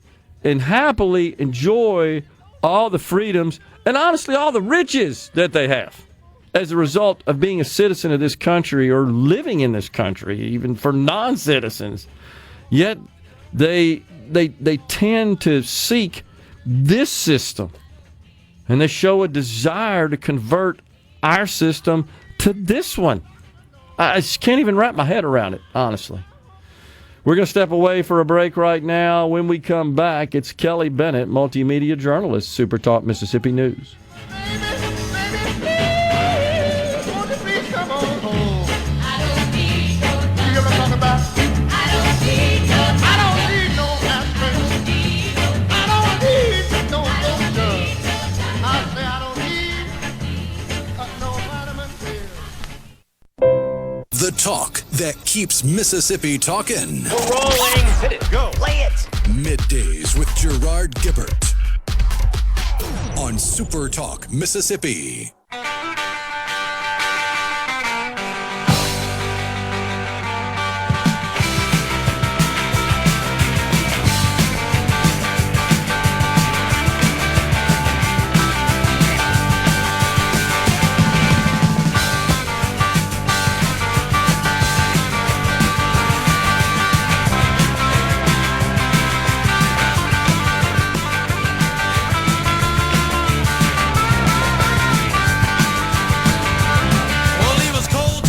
and happily enjoy all the freedoms and honestly all the riches that they have as a result of being a citizen of this country or living in this country, even for non-citizens. Yet they tend to seek this system, and they show a desire to convert our system to this one. I just can't even wrap my head around it, honestly. We're going to step away for a break right now. When we come back, it's Kelly Bennett, multimedia journalist, SuperTalk Mississippi News. The talk that keeps Mississippi talking. We're rolling. Hit it. Go. Play it. Middays with Gerard Gibert on SuperTalk Mississippi.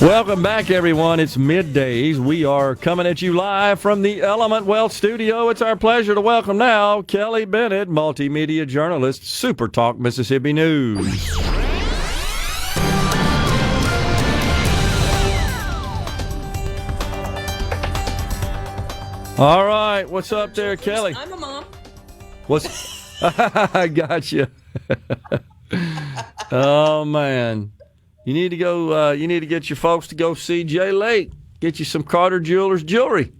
Welcome back, everyone. It's Middays. We are coming at you live from the Element Wealth Studio. It's our pleasure to welcome now Kelly Bennett, multimedia journalist, SuperTalk Mississippi News. All right, what's up there, Kelly? I'm a mom. What's? I got you. Oh man. You need to go. You need to get your folks to go see Jay Lake. Get you some Carter Jewelers jewelry.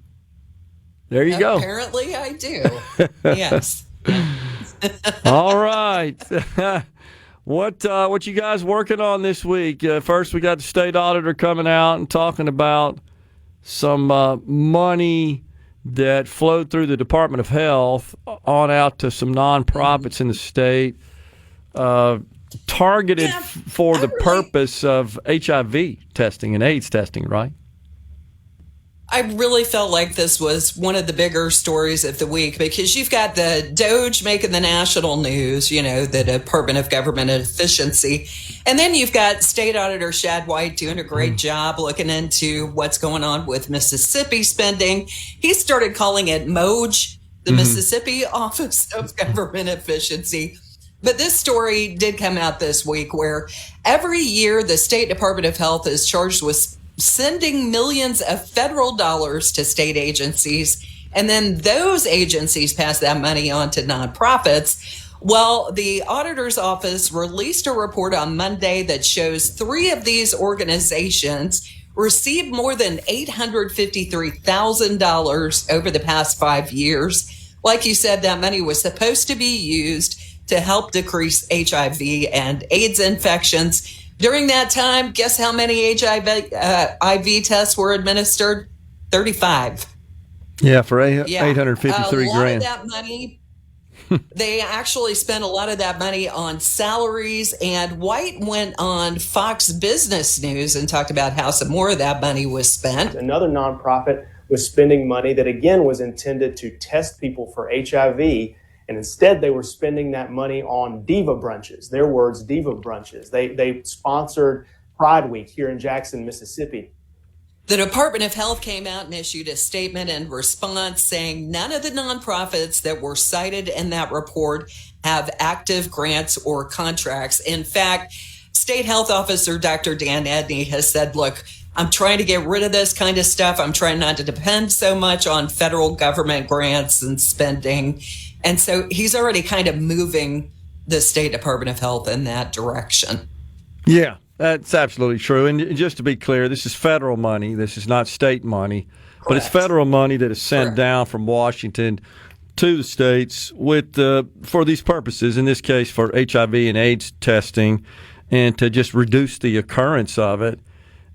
There you go. Apparently, I do. Yes. All right. What you guys working on this week? First, we got the state auditor coming out and talking about some money that flowed through the Department of Health on out to some nonprofits in the state. Targeted for the purpose of HIV testing and AIDS testing, right? I really felt like this was one of the bigger stories of the week because you've got the Doge making the national news, you know, the Department of Government Efficiency. And then you've got State Auditor Shad White doing a great job looking into what's going on with Mississippi spending. He started calling it MOJ, the Mississippi Office of Government Efficiency. But this story did come out this week where every year the State Department of Health is charged with sending millions of federal dollars to state agencies, and then those agencies pass that money on to nonprofits. Well, the auditor's office released a report on Monday that shows 3 of these organizations received more than $853,000 over the past 5 years. Like you said, that money was supposed to be used to help decrease HIV and AIDS infections. During that time, guess how many HIV IV tests were administered? 35. Yeah, for 853 grand. A lot grand. of that money, they actually spent a lot of that money on salaries. And White went on Fox Business News and talked about how some more of that money was spent. Another nonprofit was spending money that, again, was intended to test people for HIV. And instead, they were spending that money on diva brunches. Their words, diva brunches. They sponsored Pride Week here in Jackson, Mississippi. The Department of Health came out and issued a statement in response saying none of the nonprofits that were cited in that report have active grants or contracts. In fact, State Health Officer Dr. Dan Edney has said, look, I'm trying to get rid of this kind of stuff. I'm trying not to depend so much on federal government grants and spending. And so he's already kind of moving the State Department of Health in that direction. Yeah. That's absolutely true. And just to be clear, this is federal money. This is not state money. Correct. But it's federal money that is sent down from Washington to the states with for these purposes, in this case for HIV and AIDS testing, and to just reduce the occurrence of it.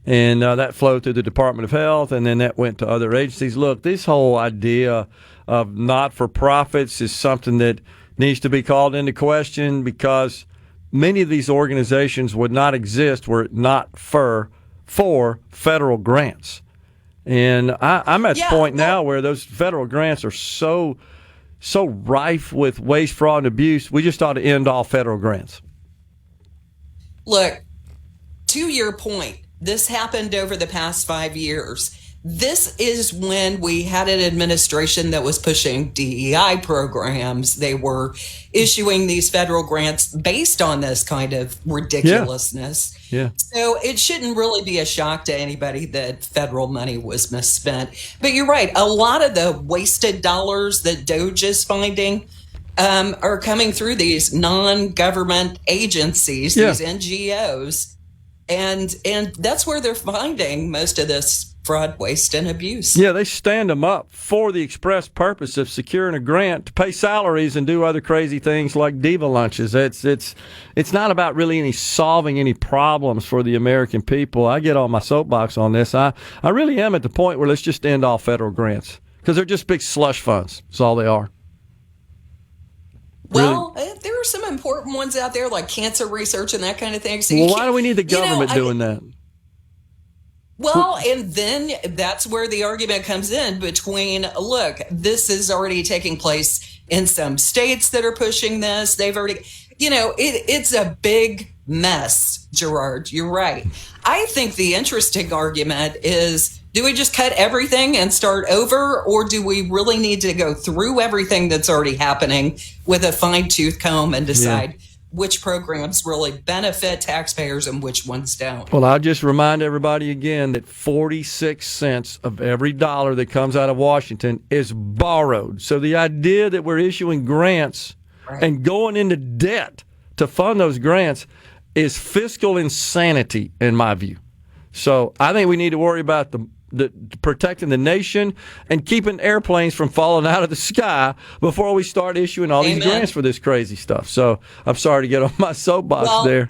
And that flowed through the Department of Health, and then that went to other agencies. Look, this whole idea of not-for-profits is something that needs to be called into question, because many of these organizations would not exist were it not for federal grants. And I'm at the point now where those federal grants are so rife with waste, fraud, and abuse, we just ought to end all federal grants. Look, to your point, this happened over the past 5 years. This is when we had an administration that was pushing DEI programs. They were issuing these federal grants based on this kind of ridiculousness. Yeah. So it shouldn't really be a shock to anybody that federal money was misspent. But you're right. A lot of the wasted dollars that DOJ is finding are coming through these non-government agencies, these NGOs. And that's where they're finding most of this fraud, waste, and abuse. Yeah, they stand them up for the express purpose of securing a grant to pay salaries and do other crazy things like diva lunches. It's not about really solving any problems for the American people. I get on my soapbox on this. I really am at the point where let's just end all federal grants, because they're just big slush funds. That's all they are. Well, there are some important ones out there like cancer research and that kind of thing. So why do we need the government doing that? Well, and then that's where the argument comes in between, look, this is already taking place in some states that are pushing this. They've already, it's a big mess, Gerard. You're right. I think the interesting argument is, do we just cut everything and start over, or do we really need to go through everything that's already happening with a fine-tooth comb and decide which programs really benefit taxpayers and which ones don't? Well, I'll just remind everybody again that 46 cents of every dollar that comes out of Washington is borrowed. So the idea that we're issuing grants and going into debt to fund those grants is fiscal insanity, in my view. So I think we need to worry about the protecting the nation and keeping airplanes from falling out of the sky before we start issuing all these grants for this crazy stuff. So I'm sorry to get on my soapbox there.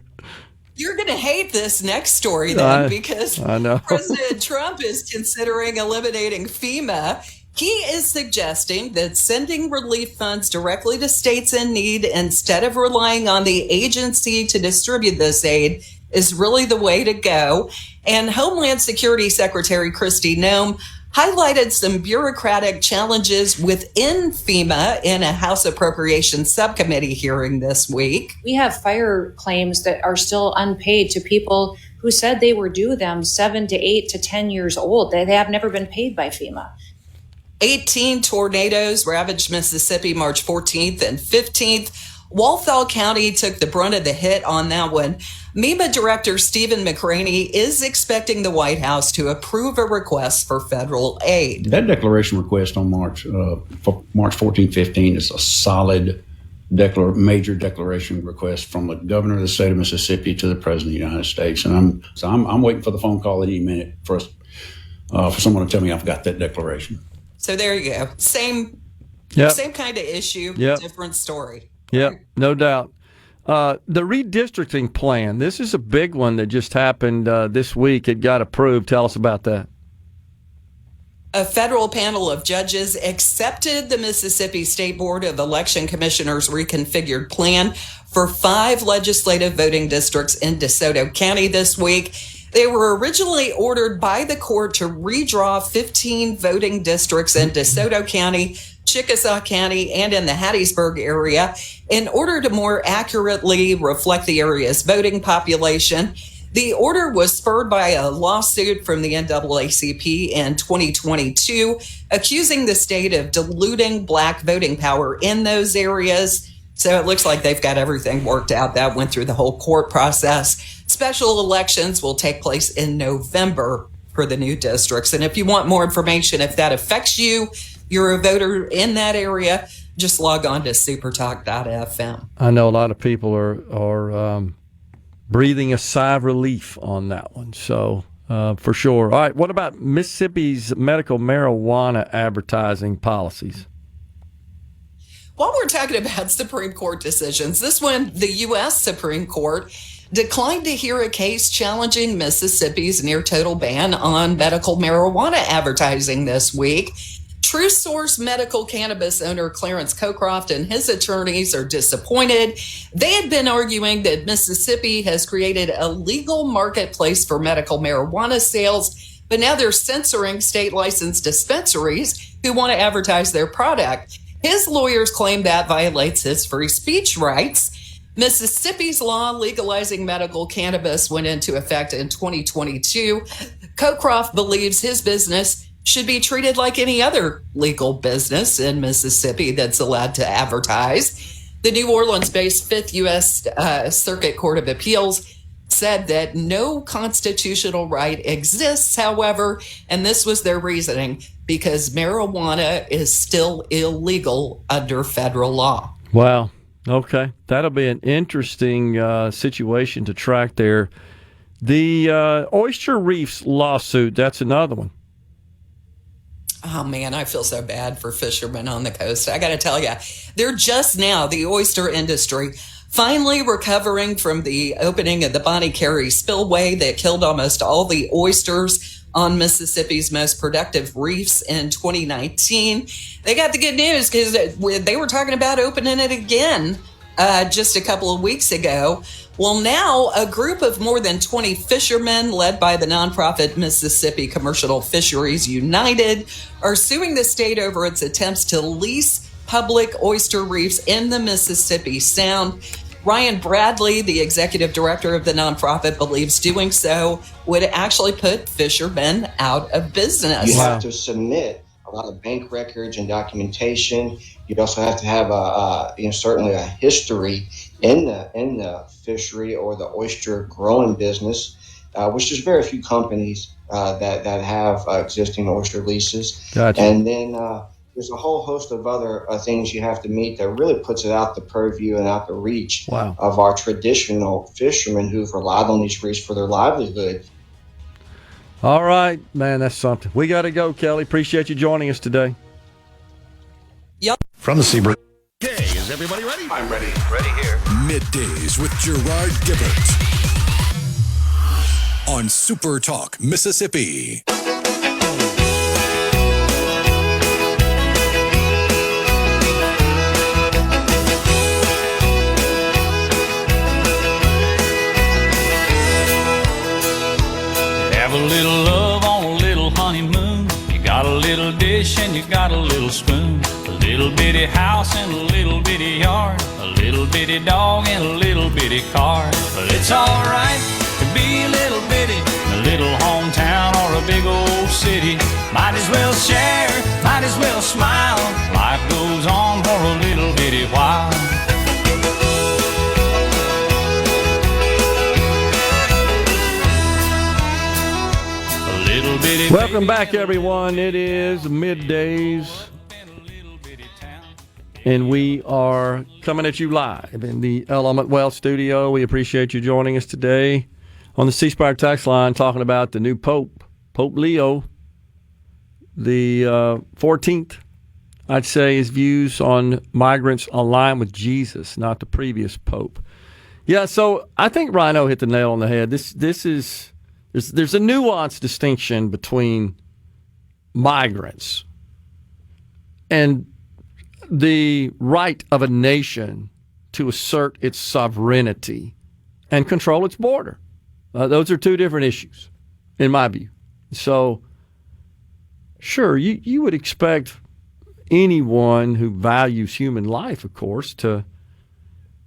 You're going to hate this next story then, because I know. President Trump is considering eliminating FEMA. He is suggesting that sending relief funds directly to states in need instead of relying on the agency to distribute this aid is really the way to go. And Homeland Security Secretary Kristi Noem highlighted some bureaucratic challenges within FEMA in a House Appropriations Subcommittee hearing this week. We have fire claims that are still unpaid to people who said they were due them 7 to 8 to 10 years old. They have never been paid by FEMA. 18 tornadoes ravaged Mississippi March 14th and 15th. Walthall County took the brunt of the hit on that one. MEMA Director Stephen McCraney is expecting the White House to approve a request for federal aid. That declaration request on March 14, 15 is a solid major declaration request from the governor of the state of Mississippi to the president of the United States. And I'm waiting for the phone call any minute for someone to tell me I've got that declaration. So there you go. Same kind of issue, different story. Yep, no doubt. The redistricting plan, this is a big one that just happened this week. It got approved. Tell us about that. A federal panel of judges accepted the Mississippi State Board of Election Commissioners' reconfigured plan for 5 legislative voting districts in DeSoto County this week. They were originally ordered by the court to redraw 15 voting districts in DeSoto County, Chickasaw County, and in the Hattiesburg area in order to more accurately reflect the area's voting population. The order was spurred by a lawsuit from the NAACP in 2022, accusing the state of diluting black voting power in those areas. So it looks like they've got everything worked out. That went through the whole court process. Special elections will take place in November for the new districts. And if you want more information, if that affects you, you're a voter in that area, just log on to supertalk.fm. I know a lot of people are breathing a sigh of relief on that one. So, for sure. All right, what about Mississippi's medical marijuana advertising policies? While we're talking about Supreme Court decisions, this one, the U.S. Supreme Court declined to hear a case challenging Mississippi's near-total ban on medical marijuana advertising this week. True Source medical cannabis owner Clarence Cockcroft and his attorneys are disappointed. They had been arguing that Mississippi has created a legal marketplace for medical marijuana sales, but now they're censoring state-licensed dispensaries who want to advertise their product. His lawyers claim that violates his free speech rights. Mississippi's law legalizing medical cannabis went into effect in 2022. Cockcroft believes his business should be treated like any other legal business in Mississippi that's allowed to advertise. The New Orleans-based 5th U.S. Circuit Court of Appeals said that no constitutional right exists, however, and this was their reasoning, because marijuana is still illegal under federal law. Wow. Okay. That'll be an interesting situation to track there. The Oyster Reefs lawsuit, that's another one. Oh, man, I feel so bad for fishermen on the coast. I got to tell you, they're just now, the oyster industry, finally recovering from the opening of the Bonnie Carey spillway that killed almost all the oysters on Mississippi's most productive reefs in 2019. They got the good news because they were talking about opening it again just a couple of weeks ago. Well, now a group of more than 20 fishermen led by the nonprofit Mississippi Commercial Fisheries United are suing the state over its attempts to lease public oyster reefs in the Mississippi Sound. Ryan Bradley, the executive director of the nonprofit, believes doing so would actually put fishermen out of business. You have to submit a lot of bank records and documentation. You also have to have certainly a history in the fishery or the oyster growing business, which there's very few companies that have existing oyster leases. Gotcha. And then there's a whole host of other things you have to meet that really puts it out the purview and out the reach of our traditional fishermen who've relied on these reefs for their livelihood. All right, man, that's something. We got to go, Kelly. Appreciate you joining us today. Yep. From the Seabird. Okay, is everybody ready? I'm ready. Ready here. Middays with Gerard Gibert on SuperTalk Mississippi. Have a little love on a little honeymoon. You got a little dish and you got a little spoon. A little bitty house and a little bitty yard. A little bitty dog and a little bitty car. But it's alright to be a little bitty. A little hometown or a big old city. Might as well share, might as well smile. Life goes on for a little bitty while. Welcome back, everyone. It is Middays. And we are coming at you live in the Element Wealth studio. We appreciate you joining us today on the C Spire text line, talking about the new Pope, Pope Leo, the 14th. I'd say his views on migrants align with Jesus, not the previous Pope. Yeah, so I think Rhino hit the nail on the head. There's a nuanced distinction between migrants and the right of a nation to assert its sovereignty and control its border. Those are two different issues, in my view. So, sure, you would expect anyone who values human life, of course, to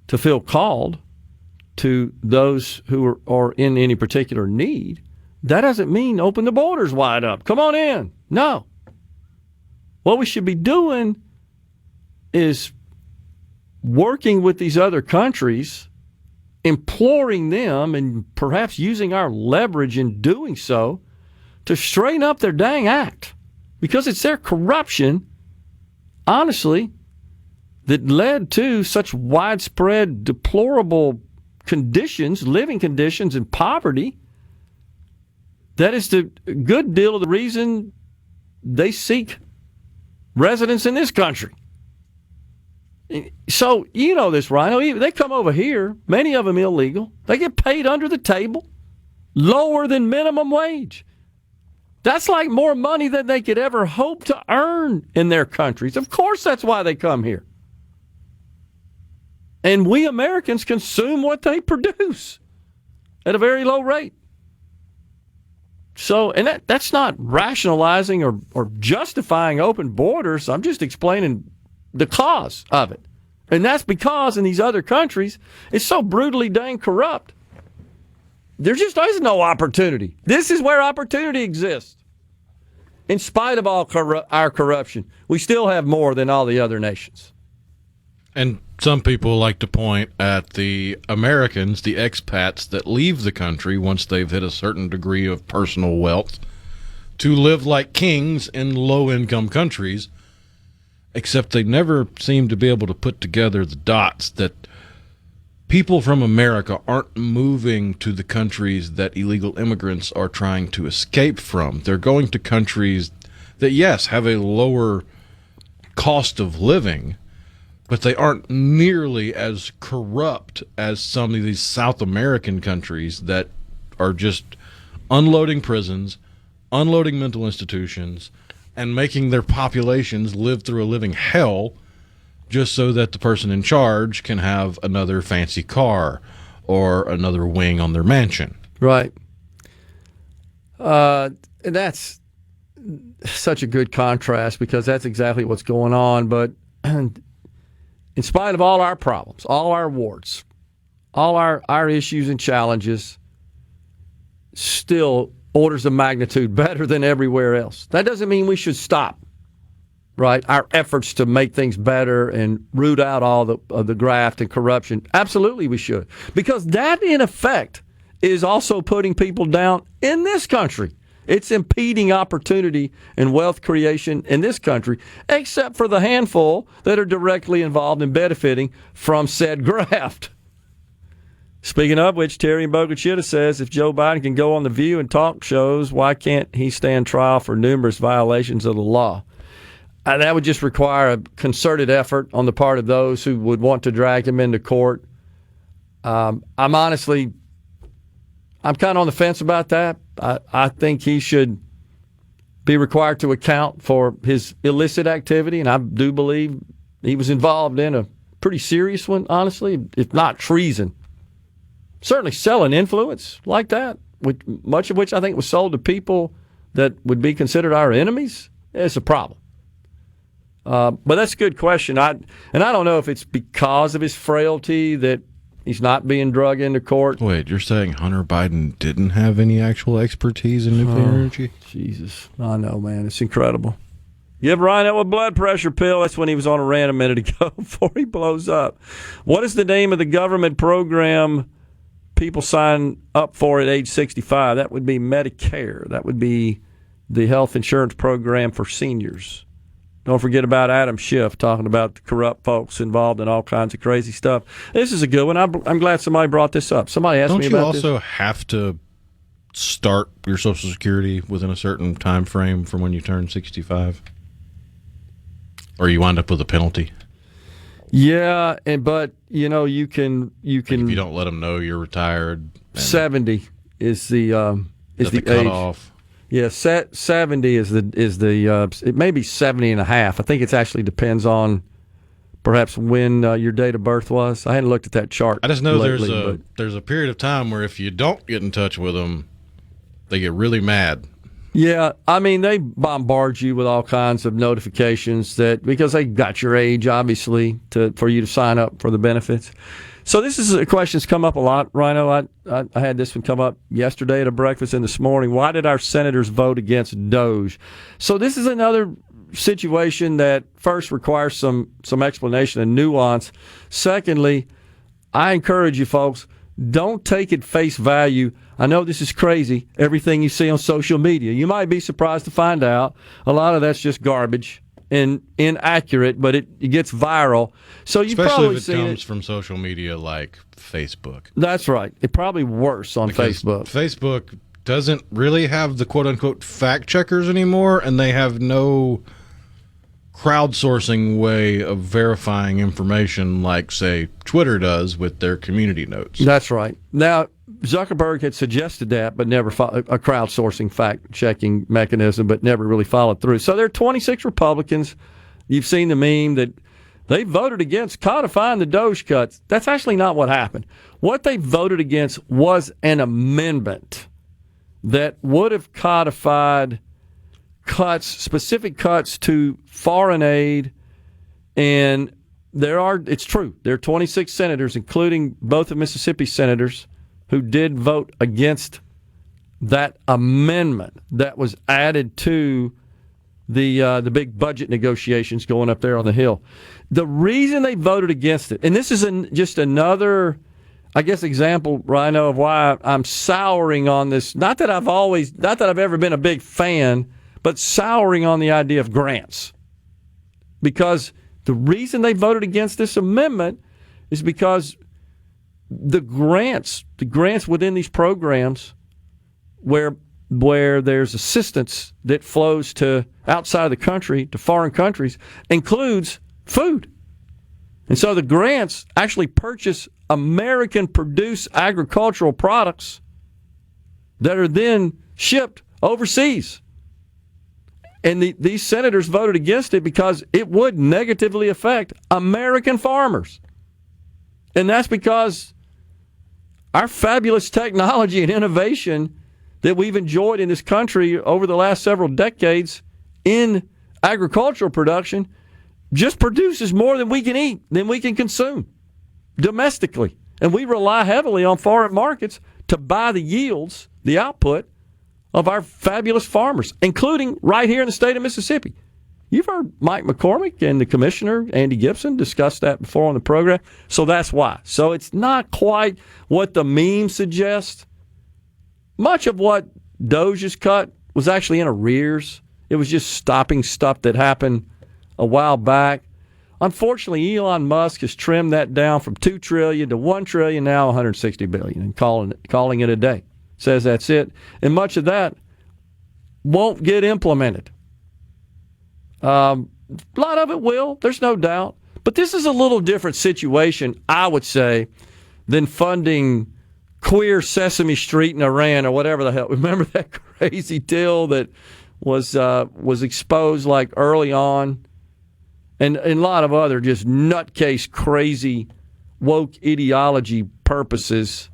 feel called to those who are in any particular need. That doesn't mean open the borders wide up. Come on in. No. What we should be doing is working with these other countries, imploring them, and perhaps using our leverage in doing so to straighten up their dang act. Because it's their corruption, honestly, that led to such widespread, deplorable conditions, living conditions, and poverty. That is the good deal of the reason they seek residence in this country. So, you know this, Rhino. They come over here, many of them illegal. They get paid under the table, lower than minimum wage. That's like more money than they could ever hope to earn in their countries. Of course, that's why they come here. And we Americans consume what they produce at a very low rate. So, and that's not rationalizing or justifying open borders. I'm just explaining the cause of it. And that's because in these other countries, it's so brutally dang corrupt. There just is no opportunity. This is where opportunity exists. In spite of all our corruption, we still have more than all the other nations. And some people like to point at the Americans, the expats that leave the country once they've hit a certain degree of personal wealth, to live like kings in low-income countries, except they never seem to be able to put together the dots that people from America aren't moving to the countries that illegal immigrants are trying to escape from. They're going to countries that, yes, have a lower cost of living, but they aren't nearly as corrupt as some of these South American countries that are just unloading prisons, unloading mental institutions, and making their populations live through a living hell just so that the person in charge can have another fancy car or another wing on their mansion. Right. And that's such a good contrast because that's exactly what's going on. But in spite of all our problems, all our warts, all our issues and challenges, still orders of magnitude better than everywhere else. That doesn't mean we should stop, right, our efforts to make things better and root out all the graft and corruption. Absolutely we should. Because that, in effect, is also putting people down in this country. It's impeding opportunity and wealth creation in this country, except for the handful that are directly involved in benefiting from said graft. Speaking of which, Terry in Boca Chica says, if Joe Biden can go on The View and talk shows, why can't he stand trial for numerous violations of the law? That would just require a concerted effort on the part of those who would want to drag him into court. I'm kind of on the fence about that. I think he should be required to account for his illicit activity, and I do believe he was involved in a pretty serious one, honestly, if not treason. Certainly selling influence like that, much of which I think was sold to people that would be considered our enemies, it's a problem. But that's a good question. I don't know if it's because of his frailty that he's not being drug into court. Wait, you're saying Hunter Biden didn't have any actual expertise in nuclear energy? Jesus. I know, man. It's incredible. Give Ryan that with blood pressure pill. That's when he was on a rant a minute ago before he blows up. What is the name of the government program people sign up for at age 65? That would be Medicare. That would be the health insurance program for seniors. Don't forget about Adam Schiff talking about the corrupt folks involved in all kinds of crazy stuff. This is a good one. I'm glad somebody brought this up. Somebody asked me about this. Don't you also have to start your Social Security within a certain time frame from when you turn 65? Or you wind up with a penalty? Yeah, but you can if you don't let them know you're retired. 70 is the cutoff. Yeah, 70 is the it may be 70 and a half. I think it actually depends on perhaps when your date of birth was. I hadn't looked at that chart. I just know lately, there's a period of time where if you don't get in touch with them, they get really mad. Yeah, I mean, they bombard you with all kinds of notifications because they got your age, obviously, for you to sign up for the benefits. So this is a question that's come up a lot, Rhino. I had this one come up yesterday at a breakfast and this morning. Why did our senators vote against DOGE? So this is another situation that first requires some explanation and nuance. Secondly, I encourage you folks, don't take it face value. I know this is crazy, everything you see on social media. You might be surprised to find out a lot of that's just garbage and inaccurate, but it gets viral. So you probably if it comes from social media like Facebook. That's right. It's probably worse on Facebook. Facebook doesn't really have the quote-unquote fact checkers anymore, and they have no crowdsourcing way of verifying information like, say, Twitter does with their community notes. That's right. Now, Zuckerberg had suggested that, but never a crowdsourcing fact-checking mechanism, but never really followed through. So there are 26 Republicans. You've seen the meme that they voted against codifying the DOGE cuts. That's actually not what happened. What they voted against was an amendment that would have codified specific cuts to foreign aid, and it's true, there are 26 senators, including both of Mississippi's senators, who did vote against that amendment that was added to the big budget negotiations going up there on the Hill. The reason they voted against it, and this is just another, I guess, example, Rhino, of why I'm souring on this. Not that I've ever been a big fan, but souring on the idea of grants. Because the reason they voted against this amendment is because the grants within these programs where there's assistance that flows to outside of the country, to foreign countries, includes food. And so the grants actually purchase American-produced agricultural products that are then shipped overseas. And these senators voted against it because it would negatively affect American farmers. And that's because our fabulous technology and innovation that we've enjoyed in this country over the last several decades in agricultural production just produces more than we can eat, than we can consume domestically. And we rely heavily on foreign markets to buy the yields, the output of our fabulous farmers, including right here in the state of Mississippi. You've heard Mike McCormick and the commissioner, Andy Gibson, discuss that before on the program. So that's why. So it's not quite what the meme suggests. Much of what DOGE's cut was actually in arrears. It was just stopping stuff that happened a while back. Unfortunately, Elon Musk has trimmed that down from $2 trillion to $1 trillion, now $160 billion, and calling it a day. Says that's it. And much of that won't get implemented. A lot of it will, there's no doubt. But this is a little different situation, I would say, than funding Queer Sesame Street in Iran or whatever the hell. Remember that crazy deal that was exposed like early on? And a lot of other just nutcase, crazy, woke ideology purposes.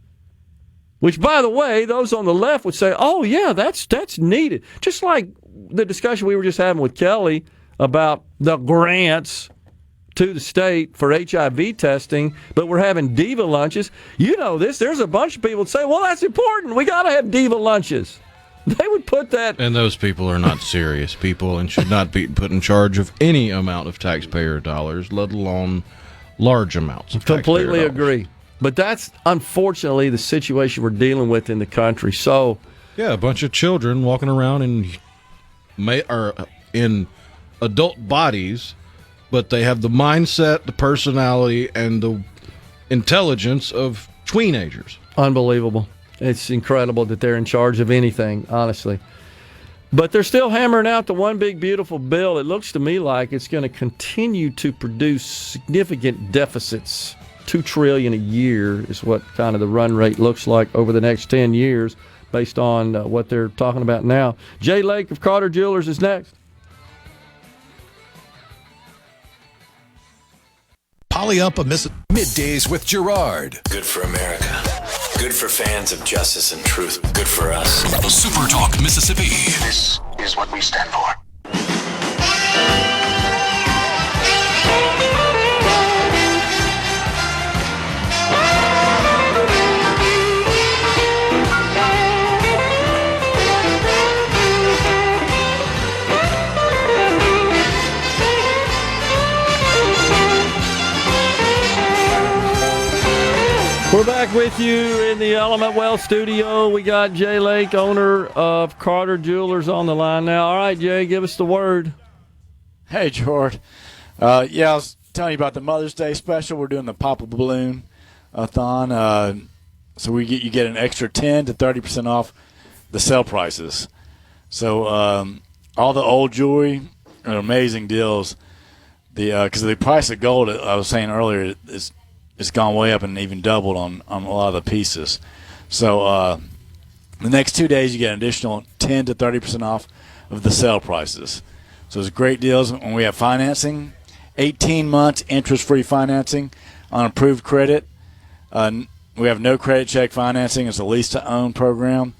Which, by the way, those on the left would say, oh, yeah, that's needed. Just like the discussion we were just having with Kelly about the grants to the state for HIV testing, but we're having diva lunches. You know this. There's a bunch of people that say, well, that's important. We got to have diva lunches. They would put that. And those people are not serious people and should not be put in charge of any amount of taxpayer dollars, let alone large amounts of Completely taxpayer agree. dollars. But that's unfortunately the situation we're dealing with in the country. So, yeah, a bunch of children walking around in adult bodies, but they have the mindset, the personality, and the intelligence of teenagers. Unbelievable. It's incredible that they're in charge of anything, honestly. But they're still hammering out the one big beautiful bill. It looks to me like it's going to continue to produce significant deficits. $2 trillion a year is what kind of the run rate looks like over the next 10 years based on what they're talking about now. Jay Lake of Carter Jewelers is next. Polyup Middays with Gerard. Good for America. Good for fans of justice and truth. Good for us. SuperTalk Mississippi. This is what we stand for. We're back with you in the Element Well studio. We got Jay Lake, owner of Carter Jewelers, on the line now. All right, Jay, give us the word. Hey, George. I was telling you about the Mother's Day special. We're doing the Pop a Balloon-a-thon. So you get an extra 10 to 30% off the sale prices. So all the old jewelry are amazing deals. Because the price of gold, I was saying earlier, it's gone way up and even doubled on a lot of the pieces. So the next 2 days you get an additional 10 to 30% off of the sale prices. So it's great deals when we have financing, 18 months interest-free financing on approved credit. We have no credit check financing. It's a lease-to-own program.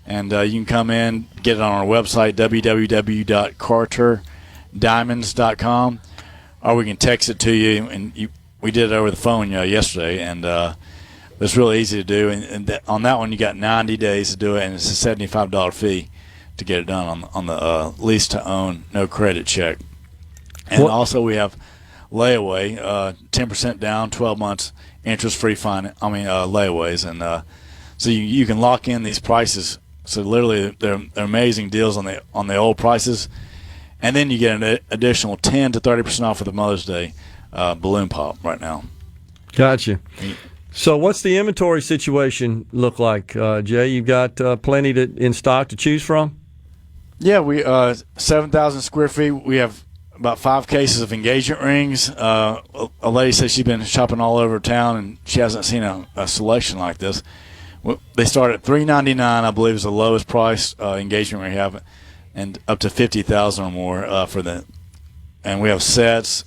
And you can come in, get it on our website, www.carterdiamonds.com, or we can text it to you, and we did it over the phone yesterday, and it's really easy to do. And on that one, you got 90 days to do it, and it's a $75 fee to get it done on the lease-to-own, no credit check. And also we have layaway, 10% down, 12 months interest-free layaways, and so you can lock in these prices. So literally, they're amazing deals on the old prices, and then you get an additional 10 to 30% off of the Mother's Day balloon pop right now. Gotcha. So what's the inventory situation look like, Jay? You've got plenty in stock to choose from? Yeah, we 7,000 square feet. We have about 5 cases of engagement rings. A lady says she's been shopping all over town, and she hasn't seen a selection like this. They start at $399, I believe, is the lowest price engagement ring we have, and up to $50,000 or more for the. And we have sets.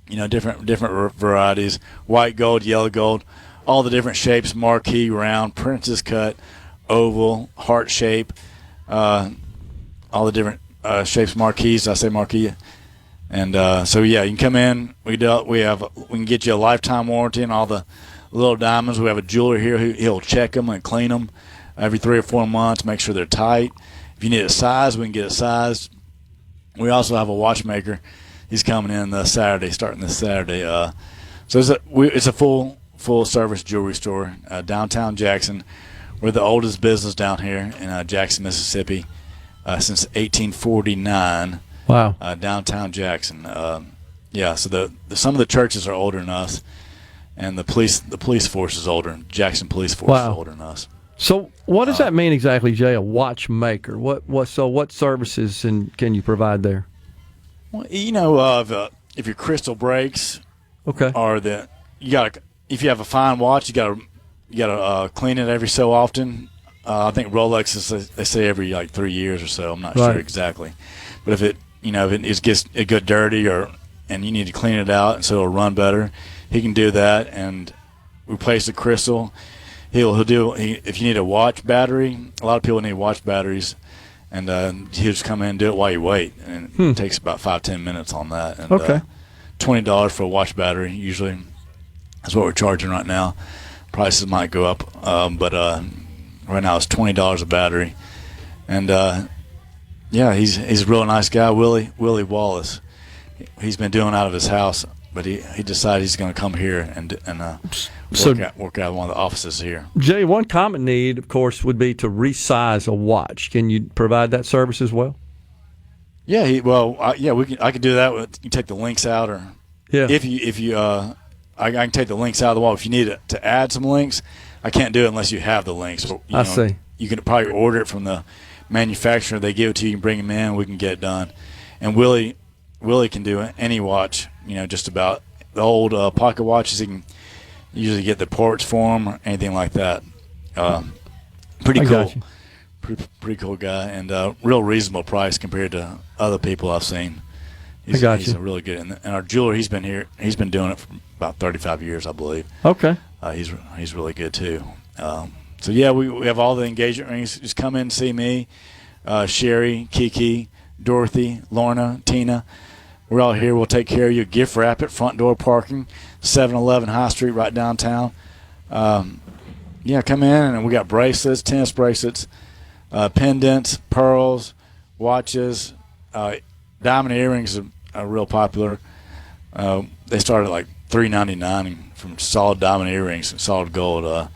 Different varieties, white gold, yellow gold, all the different shapes, marquee, round, princess cut, oval, heart shape, all the different shapes, marquees. I say marquee. And you can come in. We can get you a lifetime warranty on all the little diamonds. We have a jeweler here he'll check them and clean them every 3 or 4 months, make sure they're tight. If you need it sized, we can get it sized. We also have a watchmaker. He's coming in starting this Saturday. So it's a full service jewelry store, downtown Jackson. We're the oldest business down here in Jackson, Mississippi, since 1849. Wow. Downtown Jackson. So some of the churches are older than us, and the police force is older. Jackson Police Force is older than us. So what does that mean exactly, Jay? A watchmaker? What services can you provide there? Well, if your crystal breaks, okay, or if you have a fine watch, you gotta clean it every so often. I think Rolex they say every 3 years or so. I'm not sure exactly, but if it gets dirty and you need to clean it out so it'll run better, he can do that and replace the crystal. If you need a watch battery, a lot of people need watch batteries. And he'll just come in and do it while you wait. And it takes about 5-10 minutes on that. And, okay. $20 for a watch battery, usually. That's what we're charging right now. Prices might go up, but right now it's $20 a battery. And, he's a real nice guy, Willie Wallace. He's been doing it out of his house, but he decided he's going to come here and work out of one of the offices here. Jay, one common need, of course, would be to resize a watch. Can you provide that service as well? Yeah, I could do that. You take the links out, or if you I can take the links out of the wall. If you need to add some links, I can't do it unless you have the links. But, I see. You can probably order it from the manufacturer. They give it to you. You can bring them in. We can get it done. And Willie can do any watch. Just about the old pocket watches. He can usually get the ports for them or anything like that. Pretty cool. Pretty cool guy, and real reasonable price compared to other people I've seen. He's a really good. And our jeweler, he's been doing it for about 35 years, I believe. Okay. He's really good too. So yeah, we have all the engagement rings. Just come in and see me, Sherry, Kiki, Dorothy, Lorna, Tina. We're all here. We'll take care of you. Gift wrap it, front door parking, 7-Eleven High Street, right downtown. Yeah, come in, and we got bracelets, tennis bracelets, pendants, pearls, watches, diamond earrings are real popular. They start at like $3.99 from solid diamond earrings and solid gold.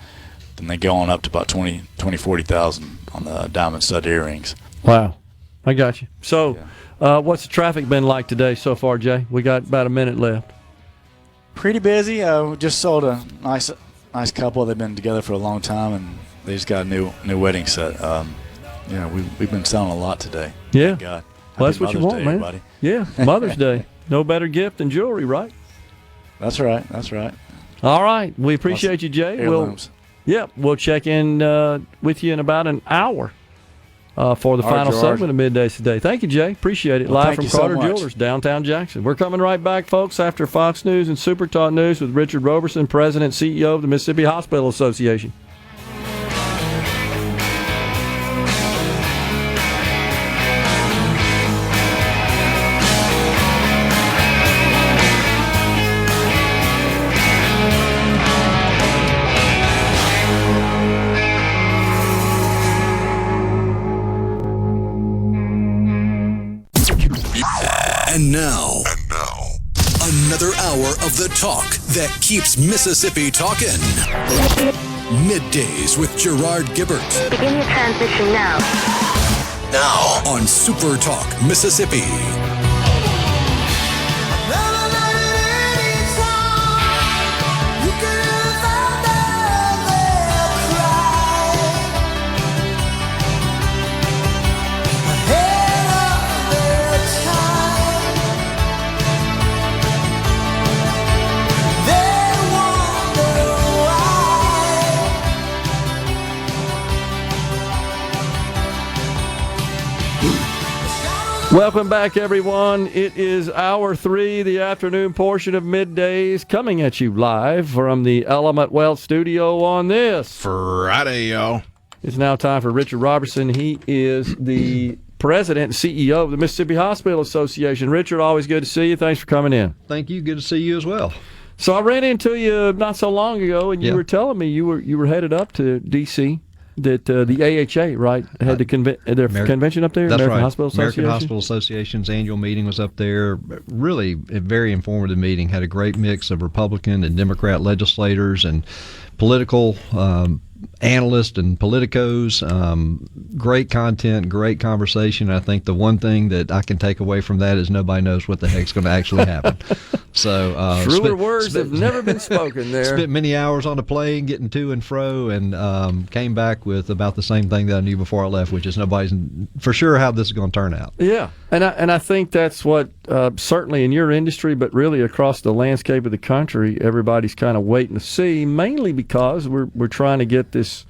Then they go on up to about $40,000 on the diamond stud earrings. Wow, I got you. So, what's the traffic been like today so far, Jay? We got about a minute left. Pretty busy. We just sold a nice couple. They've been together for a long time, and they just got a new wedding set. We've been selling a lot today. Yeah. Thank God. Well, that's what you want, Day, man. everybody. Yeah, Mother's Day. No better gift than jewelry, right? That's right. All right. We appreciate you, Jay. Heirlooms. We'll check in with you in about an hour for the final Gerard. segment of Middays today. Thank you, Jay. Appreciate it. Well, Live from thank you so Carter much. Jewelers, downtown Jackson. We're coming right back, folks, after Fox News and SuperTalk News with Richard Roberson, President and CEO of the Mississippi Hospital Association. And now, another hour of the talk that keeps Mississippi talking. Middays with Gerard Gibert. Begin your transition now. Now on Super Talk Mississippi. Welcome back, everyone. It is hour 3, the afternoon portion of Middays, coming at you live from the Element Wealth Studio on this Friday, y'all. It's now time for Richard Roberson. He is the president and CEO of the Mississippi Hospital Association. Richard, always good to see you. Thanks for coming in. Thank you. Good to see you as well. So I ran into you not so long ago, and you were telling me you were headed up to D.C., that the AHA, right, had their convention up there? That's American right. Hospital Association? American Hospital Association's annual meeting was up there. Really a very informative meeting. Had a great mix of Republican and Democrat legislators and political analysts and politicos. Great content, great conversation. I think the one thing that I can take away from that is nobody knows what the heck's going to actually happen. So truer words have never been spoken there. Spent many hours on the plane getting to and fro, and came back with about the same thing that I knew before I left, which is nobody's for sure how this is going to turn out. Yeah, and I think that's what certainly in your industry, but really across the landscape of the country, everybody's kind of waiting to see. Mainly because we're trying to get this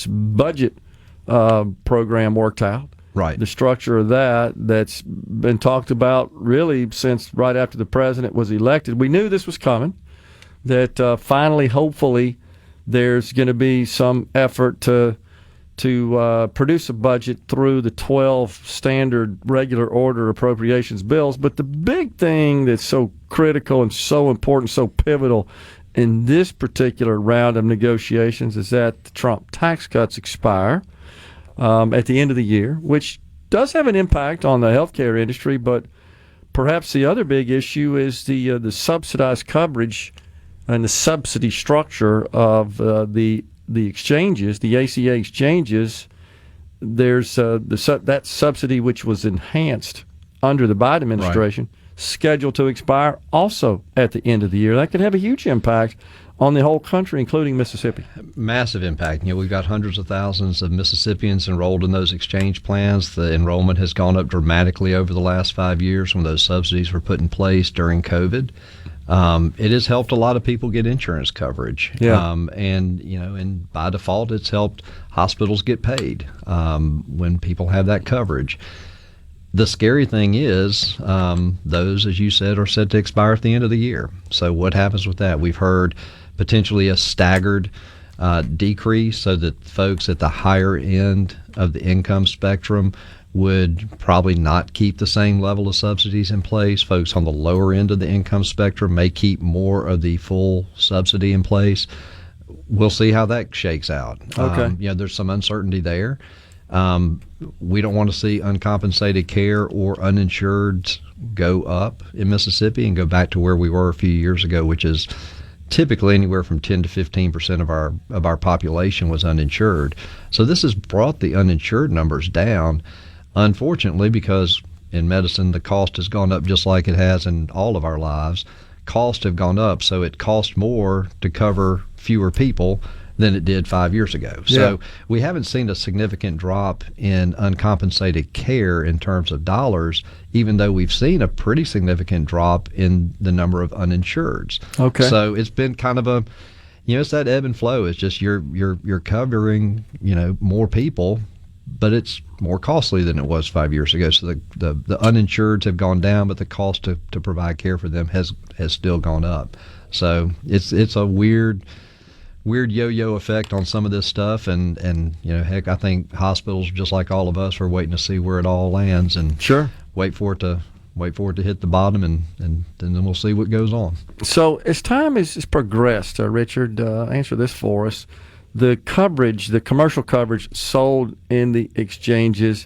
budget program worked out. Right. The structure of that's been talked about really since right after the president was elected. We knew this was coming, that finally, hopefully, there's going to be some effort to produce a budget through the 12 standard regular order appropriations bills. But the big thing that's so critical and so important, so pivotal in this particular round of negotiations is that the Trump tax cuts expire at the end of the year, which does have an impact on the healthcare industry. But perhaps the other big issue is the subsidized coverage and the subsidy structure of the exchanges, the ACA exchanges. There's that subsidy which was enhanced under the Biden administration, scheduled to expire also at the end of the year. That could have a huge impact on the whole country, including Mississippi. Massive impact. We've got hundreds of thousands of Mississippians enrolled in those exchange plans. The enrollment has gone up dramatically over the last 5 years when those subsidies were put in place during COVID. It has helped a lot of people get insurance coverage. And by default, it's helped hospitals get paid when people have that coverage. The scary thing is those, as you said, are set to expire at the end of the year. So what happens with that? We've heard potentially a staggered decrease so that folks at the higher end of the income spectrum would probably not keep the same level of subsidies in place. Folks on the lower end of the income spectrum may keep more of the full subsidy in place. We'll see how that shakes out. Okay. There's some uncertainty there. We don't want to see uncompensated care or uninsured go up in Mississippi and go back to where we were a few years ago, which is typically anywhere from 10 to 15% of our population was uninsured. So this has brought the uninsured numbers down, unfortunately, because in medicine the cost has gone up just like it has in all of our lives. Costs have gone up, so it costs more to cover fewer people than it did 5 years ago. So we haven't seen a significant drop in uncompensated care in terms of dollars, even though we've seen a pretty significant drop in the number of uninsureds. Okay. So it's been kind of a, it's that ebb and flow. It's just you're covering, more people, but it's more costly than it was 5 years ago. So the uninsureds have gone down, but the cost to provide care for them has still gone up. So it's a weird yo-yo effect on some of this stuff, and heck, I think hospitals, just like all of us, are waiting to see where it all lands and wait for it to hit the bottom, and then we'll see what goes on. So as time has progressed, Richard, answer this for us. The commercial coverage sold in the exchanges,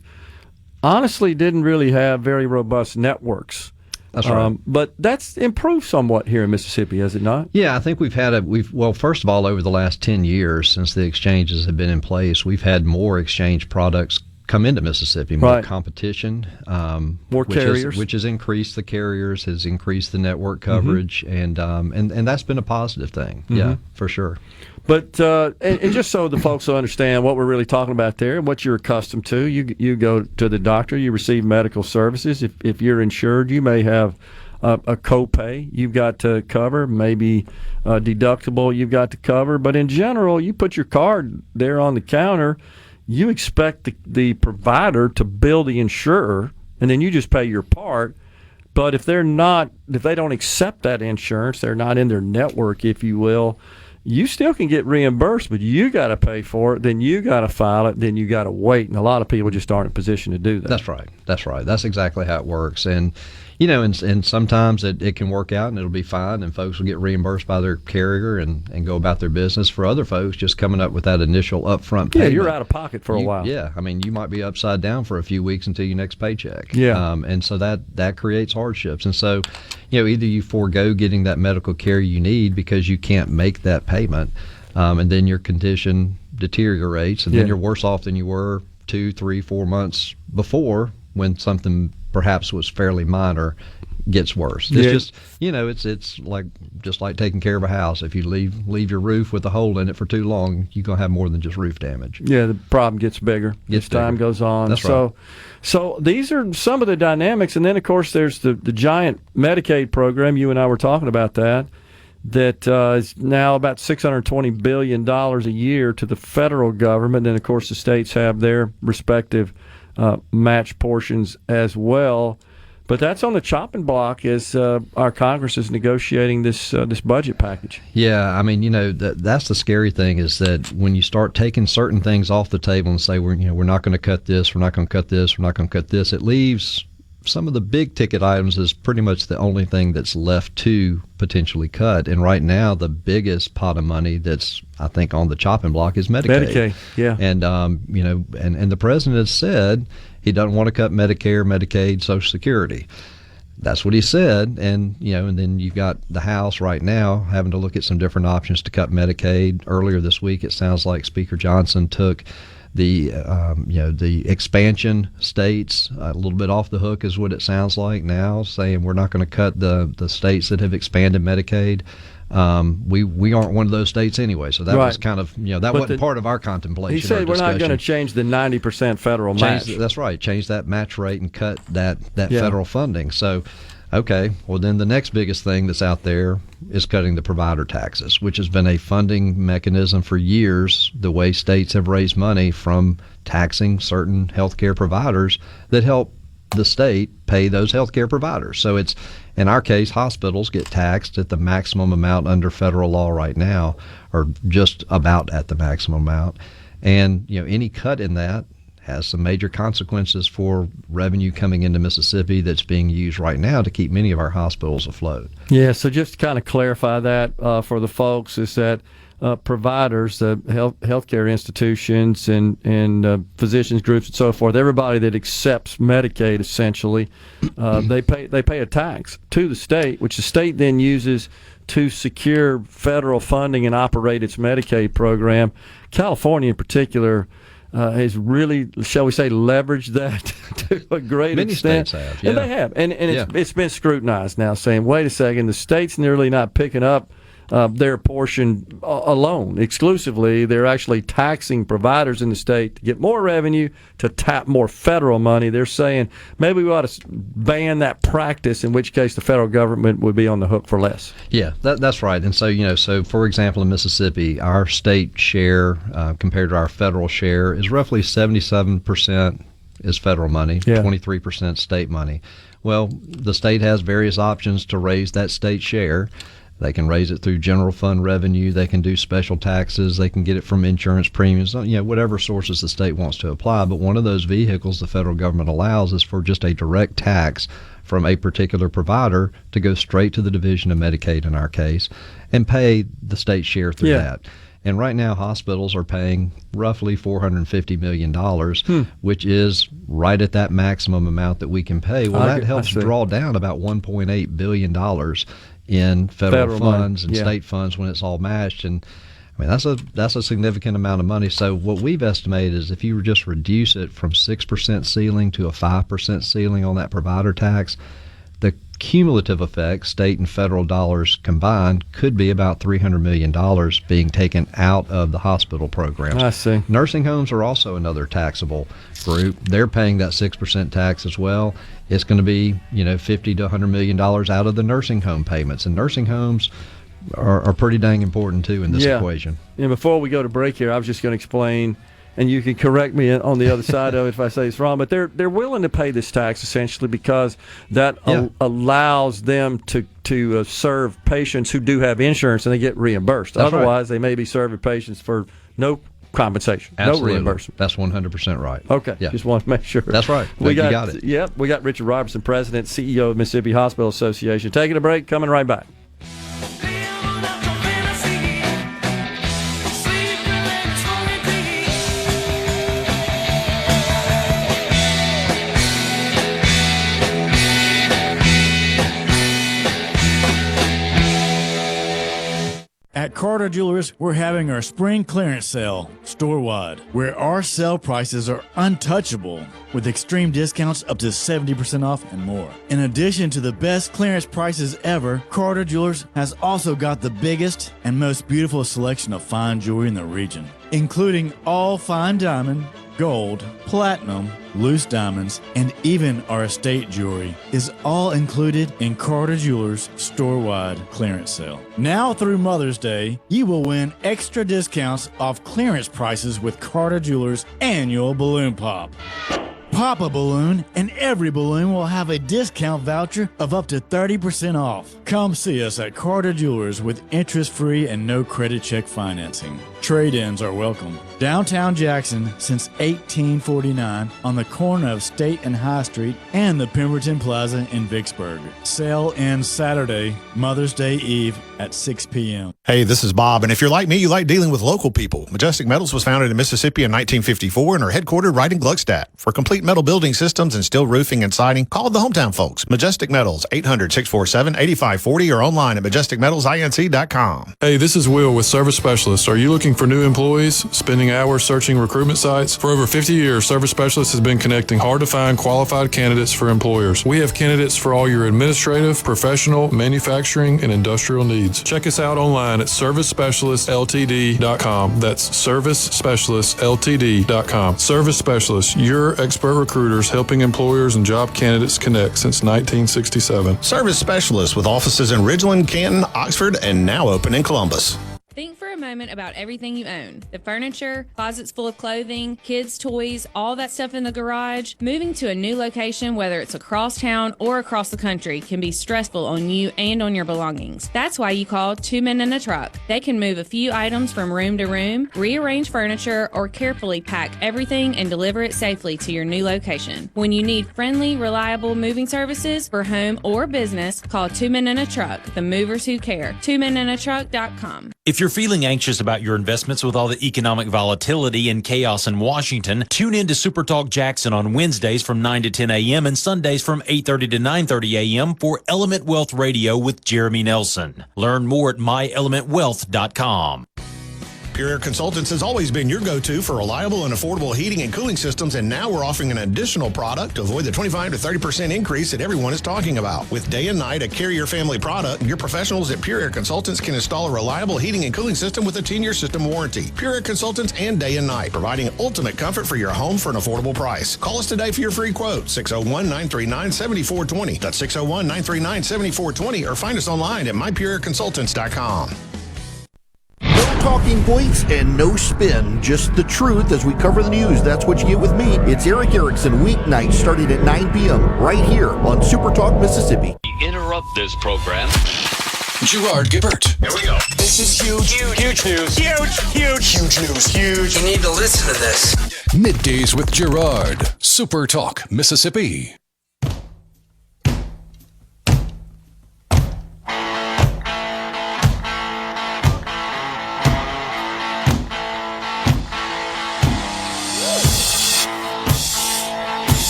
honestly didn't really have very robust networks. That's right. But that's improved somewhat here in Mississippi, has it not? Yeah, I think first of all, over the last 10 years since the exchanges have been in place, we've had more exchange products come into Mississippi, more competition, more carriers, which has increased the carriers, has increased the network coverage, and that's been a positive thing. Yeah, for sure. But and just so the folks will understand what we're really talking about there, what you're accustomed to, you go to the doctor, you receive medical services. If you're insured, you may have a copay you've got to cover, maybe a deductible you've got to cover. But in general, you put your card there on the counter, you expect the provider to bill the insurer, and then you just pay your part. But if they don't accept that insurance, they're not in their network, if you will, you still can get reimbursed, but you got to pay for it, then you got to file it, then you got to wait. And a lot of people just aren't in a position to do that. That's right. That's exactly how it works. And, and sometimes it can work out and it'll be fine and folks will get reimbursed by their carrier and go about their business. For other folks, just coming up with that initial upfront payment. Yeah, you're out of pocket for a while. Yeah, you might be upside down for a few weeks until your next paycheck. Yeah. And so that creates hardships. And so, either you forego getting that medical care you need because you can't make that payment, and then your condition deteriorates, and then you're worse off than you were 2, 3, 4 months before when something perhaps was fairly minor gets worse. It's just, it's like taking care of a house. If you leave your roof with a hole in it for too long, you're going to have more than just roof damage. Yeah, the problem gets bigger as time goes on. That's right. So these are some of the dynamics. And then, of course, there's the giant Medicaid program. You and I were talking about that is now about $620 billion a year to the federal government. And, of course, the states have their respective match portions as well. But that's on the chopping block as our Congress is negotiating this budget package. Yeah, that's the scary thing is that when you start taking certain things off the table and say we're not going to cut this, we're not going to cut this, we're not going to cut this, it leaves some of the big ticket items is pretty much the only thing that's left to potentially cut. And right now, the biggest pot of money that's, I think, on the chopping block is Medicaid. Yeah. And, and the president has said he doesn't want to cut Medicare, Medicaid, Social Security. That's what he said. And, and then you've got the House right now having to look at some different options to cut Medicaid. Earlier this week, it sounds like Speaker Johnson took the expansion states a little bit off the hook is what it sounds like now, saying we're not going to cut the states that have expanded Medicaid. We aren't one of those states anyway, so that was kind of that wasn't part of our contemplation. He said we're not going to change the 90% federal match. That's right, change that match rate and cut that federal funding. So, okay, well then the next biggest thing that's out there is cutting the provider taxes, which has been a funding mechanism for years. The way states have raised money from taxing certain healthcare providers that help the state pay those healthcare providers. So it's, in our case, hospitals get taxed at the maximum amount under federal law right now, or just about at the maximum amount. And any cut in that has some major consequences for revenue coming into Mississippi that's being used right now to keep many of our hospitals afloat. Yeah, so just to kind of clarify that for the folks is that providers, healthcare institutions and physicians groups and so forth, everybody that accepts Medicaid essentially, they pay a tax to the state, which the state then uses to secure federal funding and operate its Medicaid program. California in particular has really, shall we say, leveraged that to a great extent. Many states have, yeah. And they have. And it's been scrutinized now, saying, wait a second, the state's nearly not picking up their portion alone, exclusively. They're actually taxing providers in the state to get more revenue, to tap more federal money. They're saying maybe we ought to ban that practice, in which case the federal government would be on the hook for less. Yeah, that's right. And so, so for example, in Mississippi, our state share compared to our federal share is roughly 77% is federal money, 23% state money. Well, the state has various options to raise that state share. They can raise it through general fund revenue. They can do special taxes. They can get it from insurance premiums, whatever sources the state wants to apply. But one of those vehicles the federal government allows is for just a direct tax from a particular provider to go straight to the Division of Medicaid, in our case, and pay the state share through that. And right now, hospitals are paying roughly $450 million, which is right at that maximum amount that we can pay. Well, that helps draw down about $1.8 billion in federal funds and state funds when it's all matched. And I mean, that's a significant amount of money. So what we've estimated is if you just reduce it from 6% ceiling to a 5% ceiling on that provider tax, the cumulative effect, state and federal dollars combined, could be about $300 million being taken out of the hospital programs. I see. Nursing homes are also another taxable group. They're paying that 6% tax as well. It's going to be, $50 to $100 million out of the nursing home payments. And nursing homes are pretty dang important, too, in this equation. And before we go to break here, I was just going to explain, and you can correct me on the other side of it if I say it's wrong, but they're willing to pay this tax essentially because that allows them to serve patients who do have insurance and they get reimbursed. That's Otherwise, they may be serving patients for no compensation, Absolutely. no reimbursement. That's 100% right. Okay, just want to make sure. That's right. You got it. Yep, we got Richard Roberson, President, CEO of Mississippi Hospital Association. Taking a break, coming right back. At Carter Jewelers, we're having our spring clearance sale store-wide, where our sale prices are untouchable, with extreme discounts up to 70% off and more. In addition to the best clearance prices ever, Carter Jewelers has also got the biggest and most beautiful selection of fine jewelry in the region, including all fine diamond, gold, platinum, loose diamonds, and even our estate jewelry is all included in Carter Jewelers' store-wide clearance sale. Now through Mother's Day, you will win extra discounts off clearance prices with Carter Jewelers' annual Balloon Pop. Pop a balloon, and every balloon will have a discount voucher of up to 30% off. Come see us at Carter Jewelers with interest-free and no credit check financing. Trade-ins are welcome. Downtown Jackson since 1849 on the corner of State and High Street and the Pemberton Plaza in Vicksburg. Sale ends Saturday, Mother's Day Eve at 6 p.m. Hey, this is Bob, and if you're like me, you like dealing with local people. Majestic Metals was founded in Mississippi in 1954 and are headquartered right in Gluckstadt. For complete metal building systems and steel roofing and siding, call the hometown folks. Majestic Metals, 800-647-8540 or online at majesticmetalsinc.com. Hey, this is Will with Service Specialists. Are you looking for new employees? Spending hours searching recruitment sites? For over 50 years, Service Specialists has been connecting hard-to-find qualified candidates for employers. We have candidates for all your administrative, professional, manufacturing, and industrial needs. Check us out online at ServiceSpecialistLTD.com. That's ServiceSpecialistLTD.com. Service Specialists, your expert recruiters helping employers and job candidates connect since 1967. Service Specialists with offices in Ridgeland, Canton, Oxford, and now open in Columbus. Think for a moment about everything you own. The furniture, closets full of clothing, kids' toys, all that stuff in the garage. Moving to a new location, whether it's across town or across the country, can be stressful on you and on your belongings. That's why you call Two Men in a Truck. They can move a few items from room to room, rearrange furniture, or carefully pack everything and deliver it safely to your new location. When you need friendly, reliable moving services for home or business, call Two Men in a Truck, the movers who care. TwoMenInATruck.com. If you're feeling anxious about your investments with all the economic volatility and chaos in Washington, tune in to SuperTalk Jackson on Wednesdays from 9 to 10 a.m. and Sundays from 8:30 to 9:30 a.m. for Element Wealth Radio with Jeremy Nelson. Learn more at myelementwealth.com. Pure Air Consultants has always been your go-to for reliable and affordable heating and cooling systems, and now we're offering an additional product to avoid the 25 to 30% increase that everyone is talking about. With Day and Night, a Carrier family product, your professionals at Pure Air Consultants can install a reliable heating and cooling system with a 10-year system warranty. Pure Air Consultants and Day and Night, providing ultimate comfort for your home for an affordable price. Call us today for your free quote, 601-939-7420. That's 601-939-7420, or find us online at mypureairconsultants.com. Talking points and no spin, just the truth as we cover the news. That's what you get with me. It's Eric Erickson, weeknights starting at 9 p.m. right here on Super Talk Mississippi. Interrupt this program. Gerard Gibert. Here we go. This is huge. Huge news. Huge news. Huge. You need to listen to this. Middays with Gerard. Super Talk Mississippi.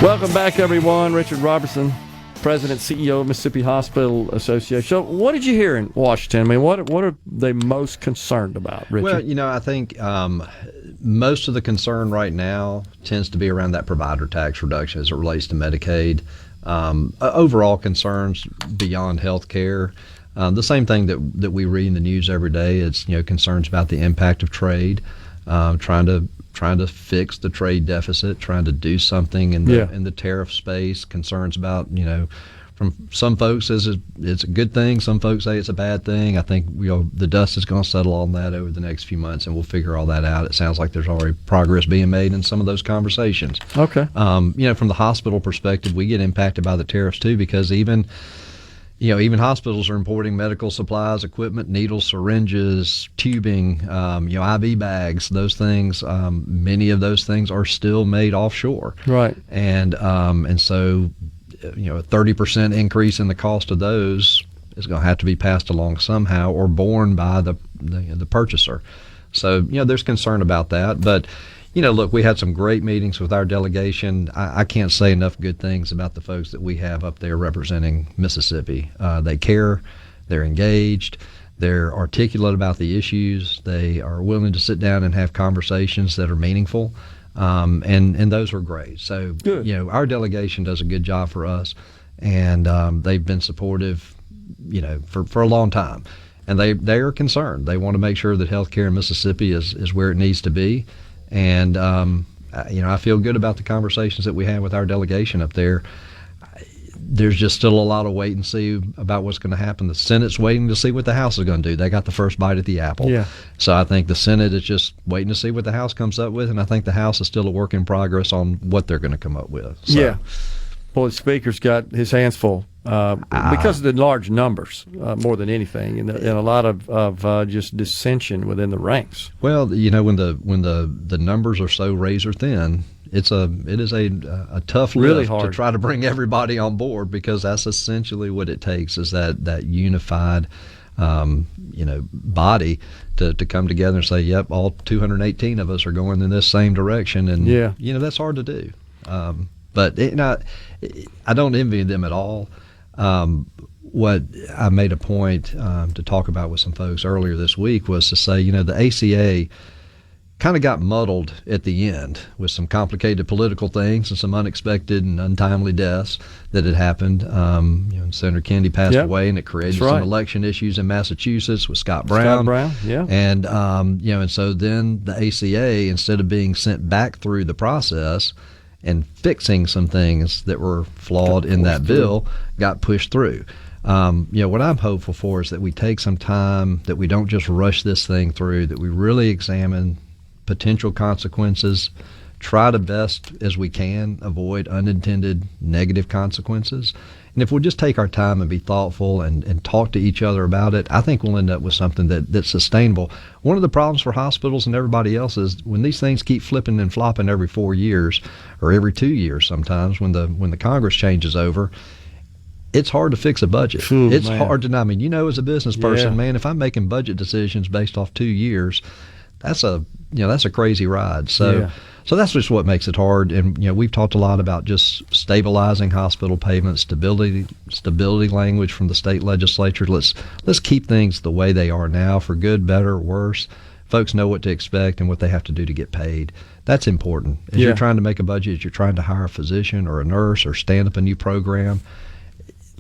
Welcome back, everyone. Richard Roberson, President, CEO of Mississippi Hospital Association. So what did you hear in Washington? I mean, what are they most concerned about, Richard? Well, I think most of the concern right now tends to be around that provider tax reduction as it relates to Medicaid. Overall concerns beyond health care. The same thing that we read in the news every day. It's concerns about the impact of trade, trying to fix the trade deficit, trying to do something in the tariff space. Concerns about from some folks it's a good thing, some folks say it's a bad thing. I think the dust is going to settle on that over the next few months, and we'll figure all that out. It sounds like there's already progress being made in some of those conversations. Okay. From the hospital perspective, we get impacted by the tariffs too, because even hospitals are importing medical supplies, equipment, needles, syringes, tubing, IV bags. Those things, many of those things are still made offshore. Right. And so, a 30% increase in the cost of those is going to have to be passed along somehow or borne by the purchaser. So, there's concern about that. But, look, we had some great meetings with our delegation. I can't say enough good things about the folks that we have up there representing Mississippi. They care, they're engaged, they're articulate about the issues, they are willing to sit down and have conversations that are meaningful, and those were great. So, our delegation does a good job for us, and they've been supportive, for a long time. And they are concerned. They want to make sure that healthcare in Mississippi is where it needs to be. And, I feel good about the conversations that we had with our delegation up there. There's just still a lot of wait and see about what's going to happen. The Senate's waiting to see what the House is going to do. They got the first bite at the apple. Yeah. So I think the Senate is just waiting to see what the House comes up with, and I think the House is still a work in progress on what they're going to come up with. So. Yeah. Well, the Speaker's got his hands full because of the large numbers, more than anything, and a lot of just dissension within the ranks. Well, when the numbers are so razor thin, it is a tough really lift hard to try to bring everybody on board, because that's essentially what it takes, is that unified body to come together and say, yep, all 218 of us are going in this same direction. And that's hard to do. But I don't envy them at all. What I made a point to talk about with some folks earlier this week was to say, the ACA kind of got muddled at the end with some complicated political things and some unexpected and untimely deaths that had happened. Senator Kennedy passed away, and it created some election issues in Massachusetts with Scott Brown. And and so then the ACA, instead of being sent back through the process and fixing some things that were flawed in that bill, got pushed through. What I'm hopeful for is that we take some time, that we don't just rush this thing through, that we really examine potential consequences, try to best as we can avoid unintended negative consequences. And if we'll just take our time and be thoughtful and talk to each other about it, I think we'll end up with something that's sustainable. One of the problems for hospitals and everybody else is when these things keep flipping and flopping every 4 years, or every 2 years sometimes, when the Congress changes over, it's hard to fix a budget. It's hard to, as a business person, man, if I'm making budget decisions based off 2 years, that's a crazy ride. So that's just what makes it hard. And we've talked a lot about just stabilizing hospital payments, stability language from the state legislature. Let's keep things the way they are now, for good, better, worse. Folks know what to expect and what they have to do to get paid. That's important. As you're trying to make a budget, as you're trying to hire a physician or a nurse or stand up a new program,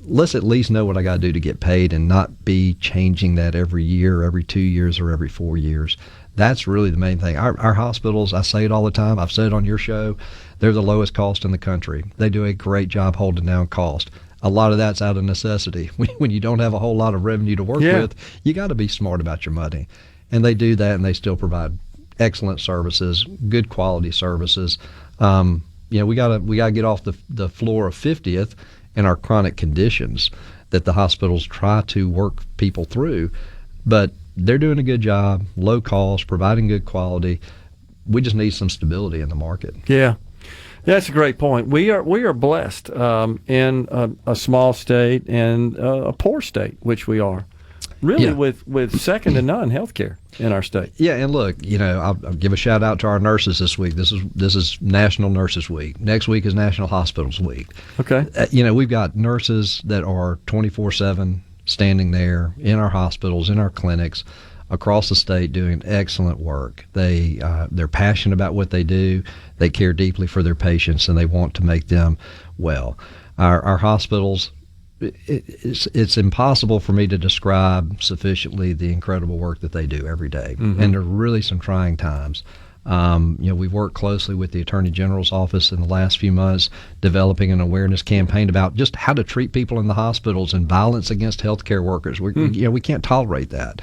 let's at least know what I got to do to get paid, and not be changing that every year, every 2 years, or every 4 years. That's really the main thing. Our hospitals, I say it all the time, I've said it on your show, they're the lowest cost in the country. They do a great job holding down cost. A lot of that's out of necessity. When you don't have a whole lot of revenue to work with, you got to be smart about your money. And they do that, and they still provide excellent services, good quality services. We got to get off the floor of 50th in our chronic conditions that the hospitals try to work people through. But they're doing a good job, low cost, providing good quality. We just need some stability in the market. Yeah, that's a great point. We are blessed in a small state and a poor state, which we are. Really, with second to none health care in our state. Yeah, and look, I'll give a shout out to our nurses this week. This is National Nurses Week. Next week is National Hospitals Week. Okay. We've got nurses that are 24/7 standing there in our hospitals, in our clinics, across the state, doing excellent work. They're passionate about what they do. They care deeply for their patients, and they want to make them well. Our hospitals, it's impossible for me to describe sufficiently the incredible work that they do every day. Mm-hmm. And there are really some trying times. We've worked closely with the Attorney General's office in the last few months, developing an awareness campaign about just how to treat people in the hospitals and violence against healthcare workers. We can't tolerate that.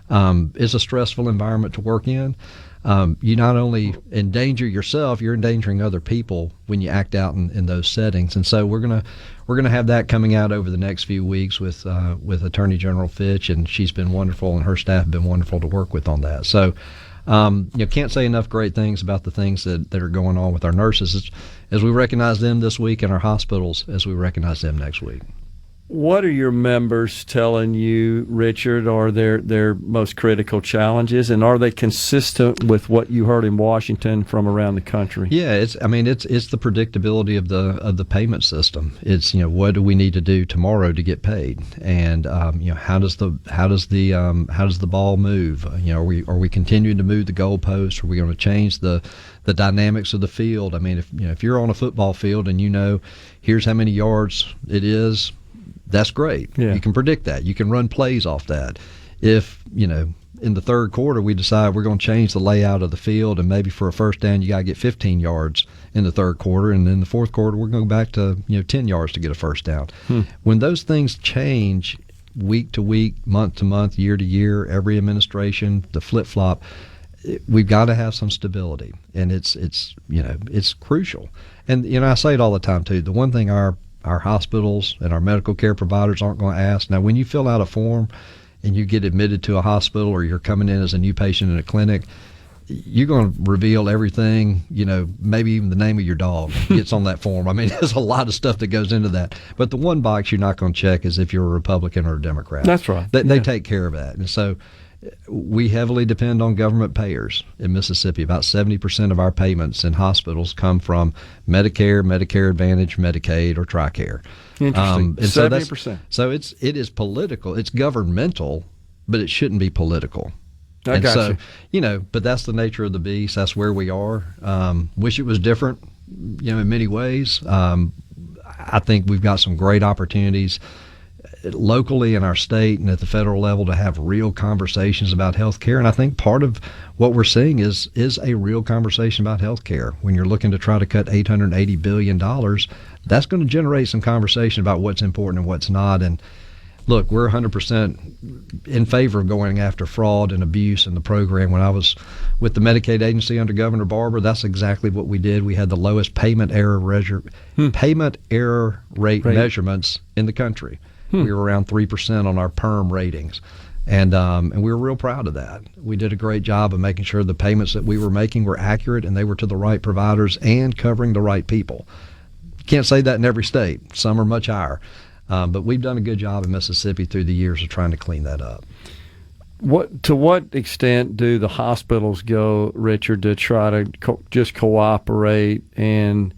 It's a stressful environment to work in. You not only endanger yourself, you're endangering other people when you act out in those settings. And so we're gonna have that coming out over the next few weeks with Attorney General Fitch, and she's been wonderful, and her staff have been wonderful to work with on that. So can't say enough great things about the things that are going on with our nurses as we recognize them this week, and our hospitals as we recognize them next week. What are your members telling you, Richard, are their most critical challenges, and are they consistent with what you heard in Washington from around the country? Yeah, it's the predictability of the payment system. It's what do we need to do tomorrow to get paid, and how does the ball move? Are we continuing to move the goalposts? Are we going to change the dynamics of the field? If you're on a football field and here's how many yards it is, that's great. Yeah. You can predict that. You can run plays off that. If, in the third quarter we decide we're going to change the layout of the field, and maybe for a first down you got to get 15 yards in the third quarter, and in the fourth quarter we're going to go back to 10 yards to get a first down. When those things change week to week, month to month, year to year, every administration, the flip-flop, we've got to have some stability, and it's crucial. And I say it all the time too. The one thing our hospitals and our medical care providers aren't going to ask. Now, when you fill out a form and you get admitted to a hospital, or you're coming in as a new patient in a clinic, you're going to reveal everything, maybe even the name of your dog gets on that form. I mean, there's a lot of stuff that goes into that. But the one box you're not going to check is if you're a Republican or a Democrat. That's right. They take care of that. And so we heavily depend on government payers in Mississippi. About 70% of our payments in hospitals come from Medicare, Medicare Advantage, Medicaid, or TRICARE. Interesting. 70%. So it is political. It's governmental, but it shouldn't be political. I got you. But that's the nature of the beast. That's where we are. Wish it was different, in many ways. I think we've got some great opportunities locally in our state and at the federal level to have real conversations about health care. And I think part of what we're seeing is a real conversation about health care. When you're looking to try to cut $880 billion, that's going to generate some conversation about what's important and what's not. And look, we're 100% in favor of going after fraud and abuse in the program. When I was with the Medicaid agency under Governor Barber, that's exactly what we did. We had the lowest payment error rate measurements in the country. We were around 3% on our PERM ratings. And we were real proud of that. We did a great job of making sure the payments that we were making were accurate and they were to the right providers and covering the right people. Can't say that in every state. Some are much higher. But we've done a good job in Mississippi through the years of trying to clean that up. To what extent do the hospitals go, Richard, to try to just cooperate and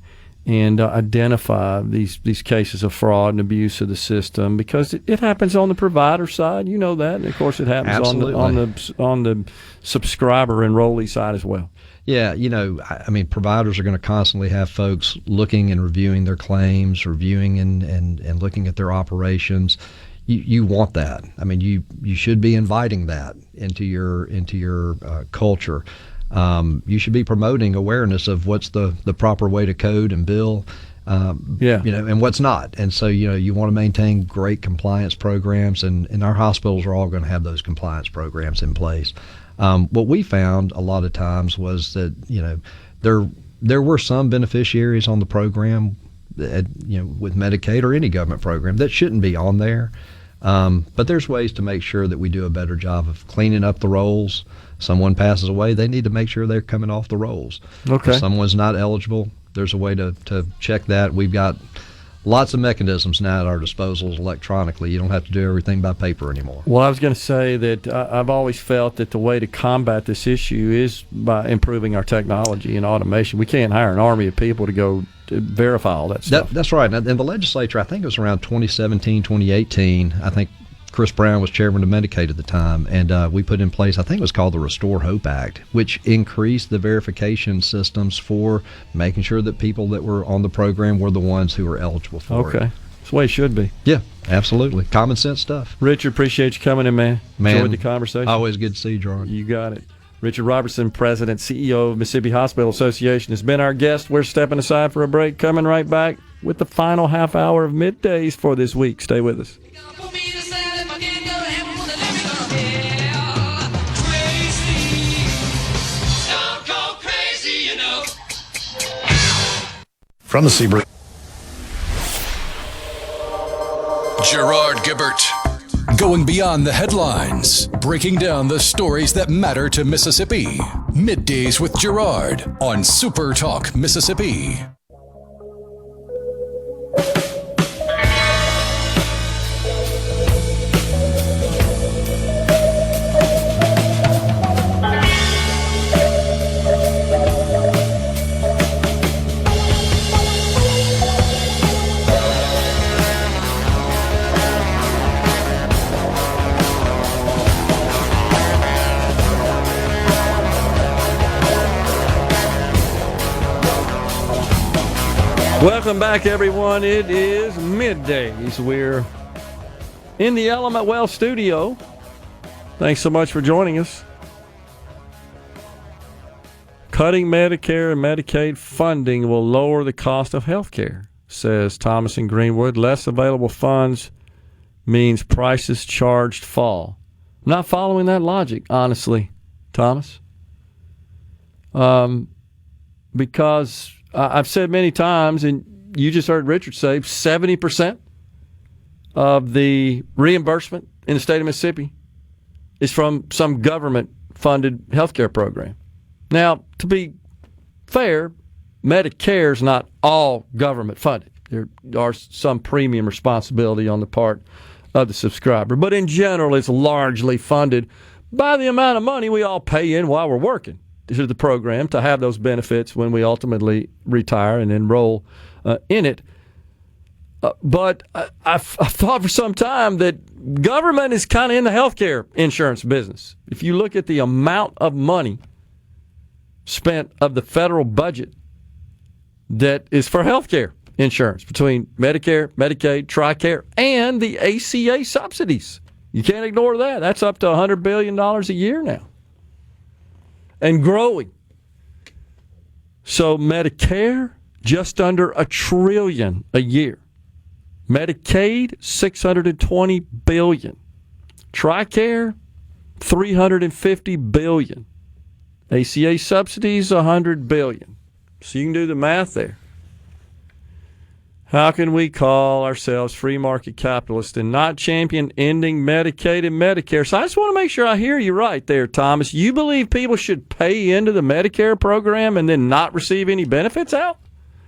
identify these cases of fraud and abuse of the system? Because it happens on the provider side, you know that, and of course it happens on the subscriber enrollee side as well. Yeah, providers are going to constantly have folks looking and reviewing their claims, reviewing and looking at their operations. You want that. I mean, you should be inviting that into your culture. You should be promoting awareness of what's the proper way to code and bill, and what's not. And so, you want to maintain great compliance programs, and our hospitals are all going to have those compliance programs in place. What we found a lot of times was that, there were some beneficiaries on the program that, with Medicaid or any government program that shouldn't be on there. But there's ways to make sure that we do a better job of cleaning up the rolls. Someone passes away, they need to make sure they're coming off the rolls. Okay. If someone's not eligible, there's a way to check that. We've got lots of mechanisms now at our disposal electronically. You don't have to do everything by paper anymore. Well, I was going to say that I've always felt that the way to combat this issue is by improving our technology and automation. We can't hire an army of people to go to verify all that stuff. That's right. And the legislature, I think it was around 2017, 2018, I think Chris Brown was chairman of Medicaid at the time, and we put in place, I think it was called the Restore Hope Act, which increased the verification systems for making sure that people that were on the program were the ones who were eligible for it. Okay. That's the way it should be. Yeah, absolutely. Common sense stuff. Richard, appreciate you coming in, man. Enjoyed the conversation. Always good to see you, Gerard. You got it. Richard Roberson, President, CEO of Mississippi Hospital Association, has been our guest. We're stepping aside for a break. Coming right back with the final half hour of Middays for this week. Stay with us. From the Seabreeze. Gerard Gibert. Going beyond the headlines, breaking down the stories that matter to Mississippi. Middays with Gerard on SuperTalk Mississippi. Welcome back, everyone. It is Middays. We're in the Element Well studio. Thanks so much for joining us. Cutting Medicare and Medicaid funding will lower the cost of health care, says Thomas in Greenwood. Less available funds means prices charged fall. I'm not following that logic, honestly, Thomas. Because I've said many times, and you just heard Richard say, 70% of the reimbursement in the state of Mississippi is from some government-funded healthcare program. Now, to be fair, Medicare is not all government funded. There are some premium responsibility on the part of the subscriber. But in general, it's largely funded by the amount of money we all pay in while we're working to the program to have those benefits when we ultimately retire and enroll in it. But I've thought for some time that government is kind of in the healthcare insurance business. If you look at the amount of money spent of the federal budget that is for healthcare insurance between Medicare, Medicaid, TRICARE, and the ACA subsidies. You can't ignore that. That's up to $100 billion a year now. And growing. So Medicare, just under $1 trillion a year. Medicaid, $620 billion. TRICARE, $350 billion. ACA subsidies, $100 billion. So you can do the math there. How can we call ourselves free market capitalists and not champion ending Medicaid and Medicare? So I just want to make sure I hear you right there, Thomas. You believe people should pay into the Medicare program and then not receive any benefits out?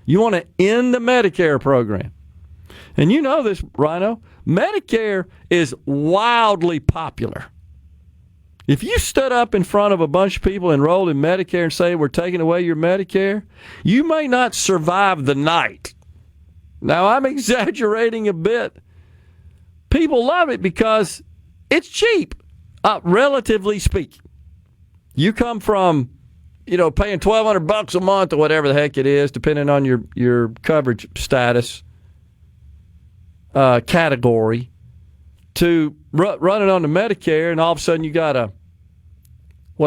You want to end the Medicare program. And you know this, Rhino. Medicare is wildly popular. If you stood up in front of a bunch of people enrolled in Medicare and say, we're taking away your Medicare, you may not survive the night. Now, I'm exaggerating a bit. People love it because it's cheap, relatively speaking. You come from, paying $1,200 a month or whatever the heck it is, depending on your coverage status category, to running on the Medicare, and all of a sudden you got a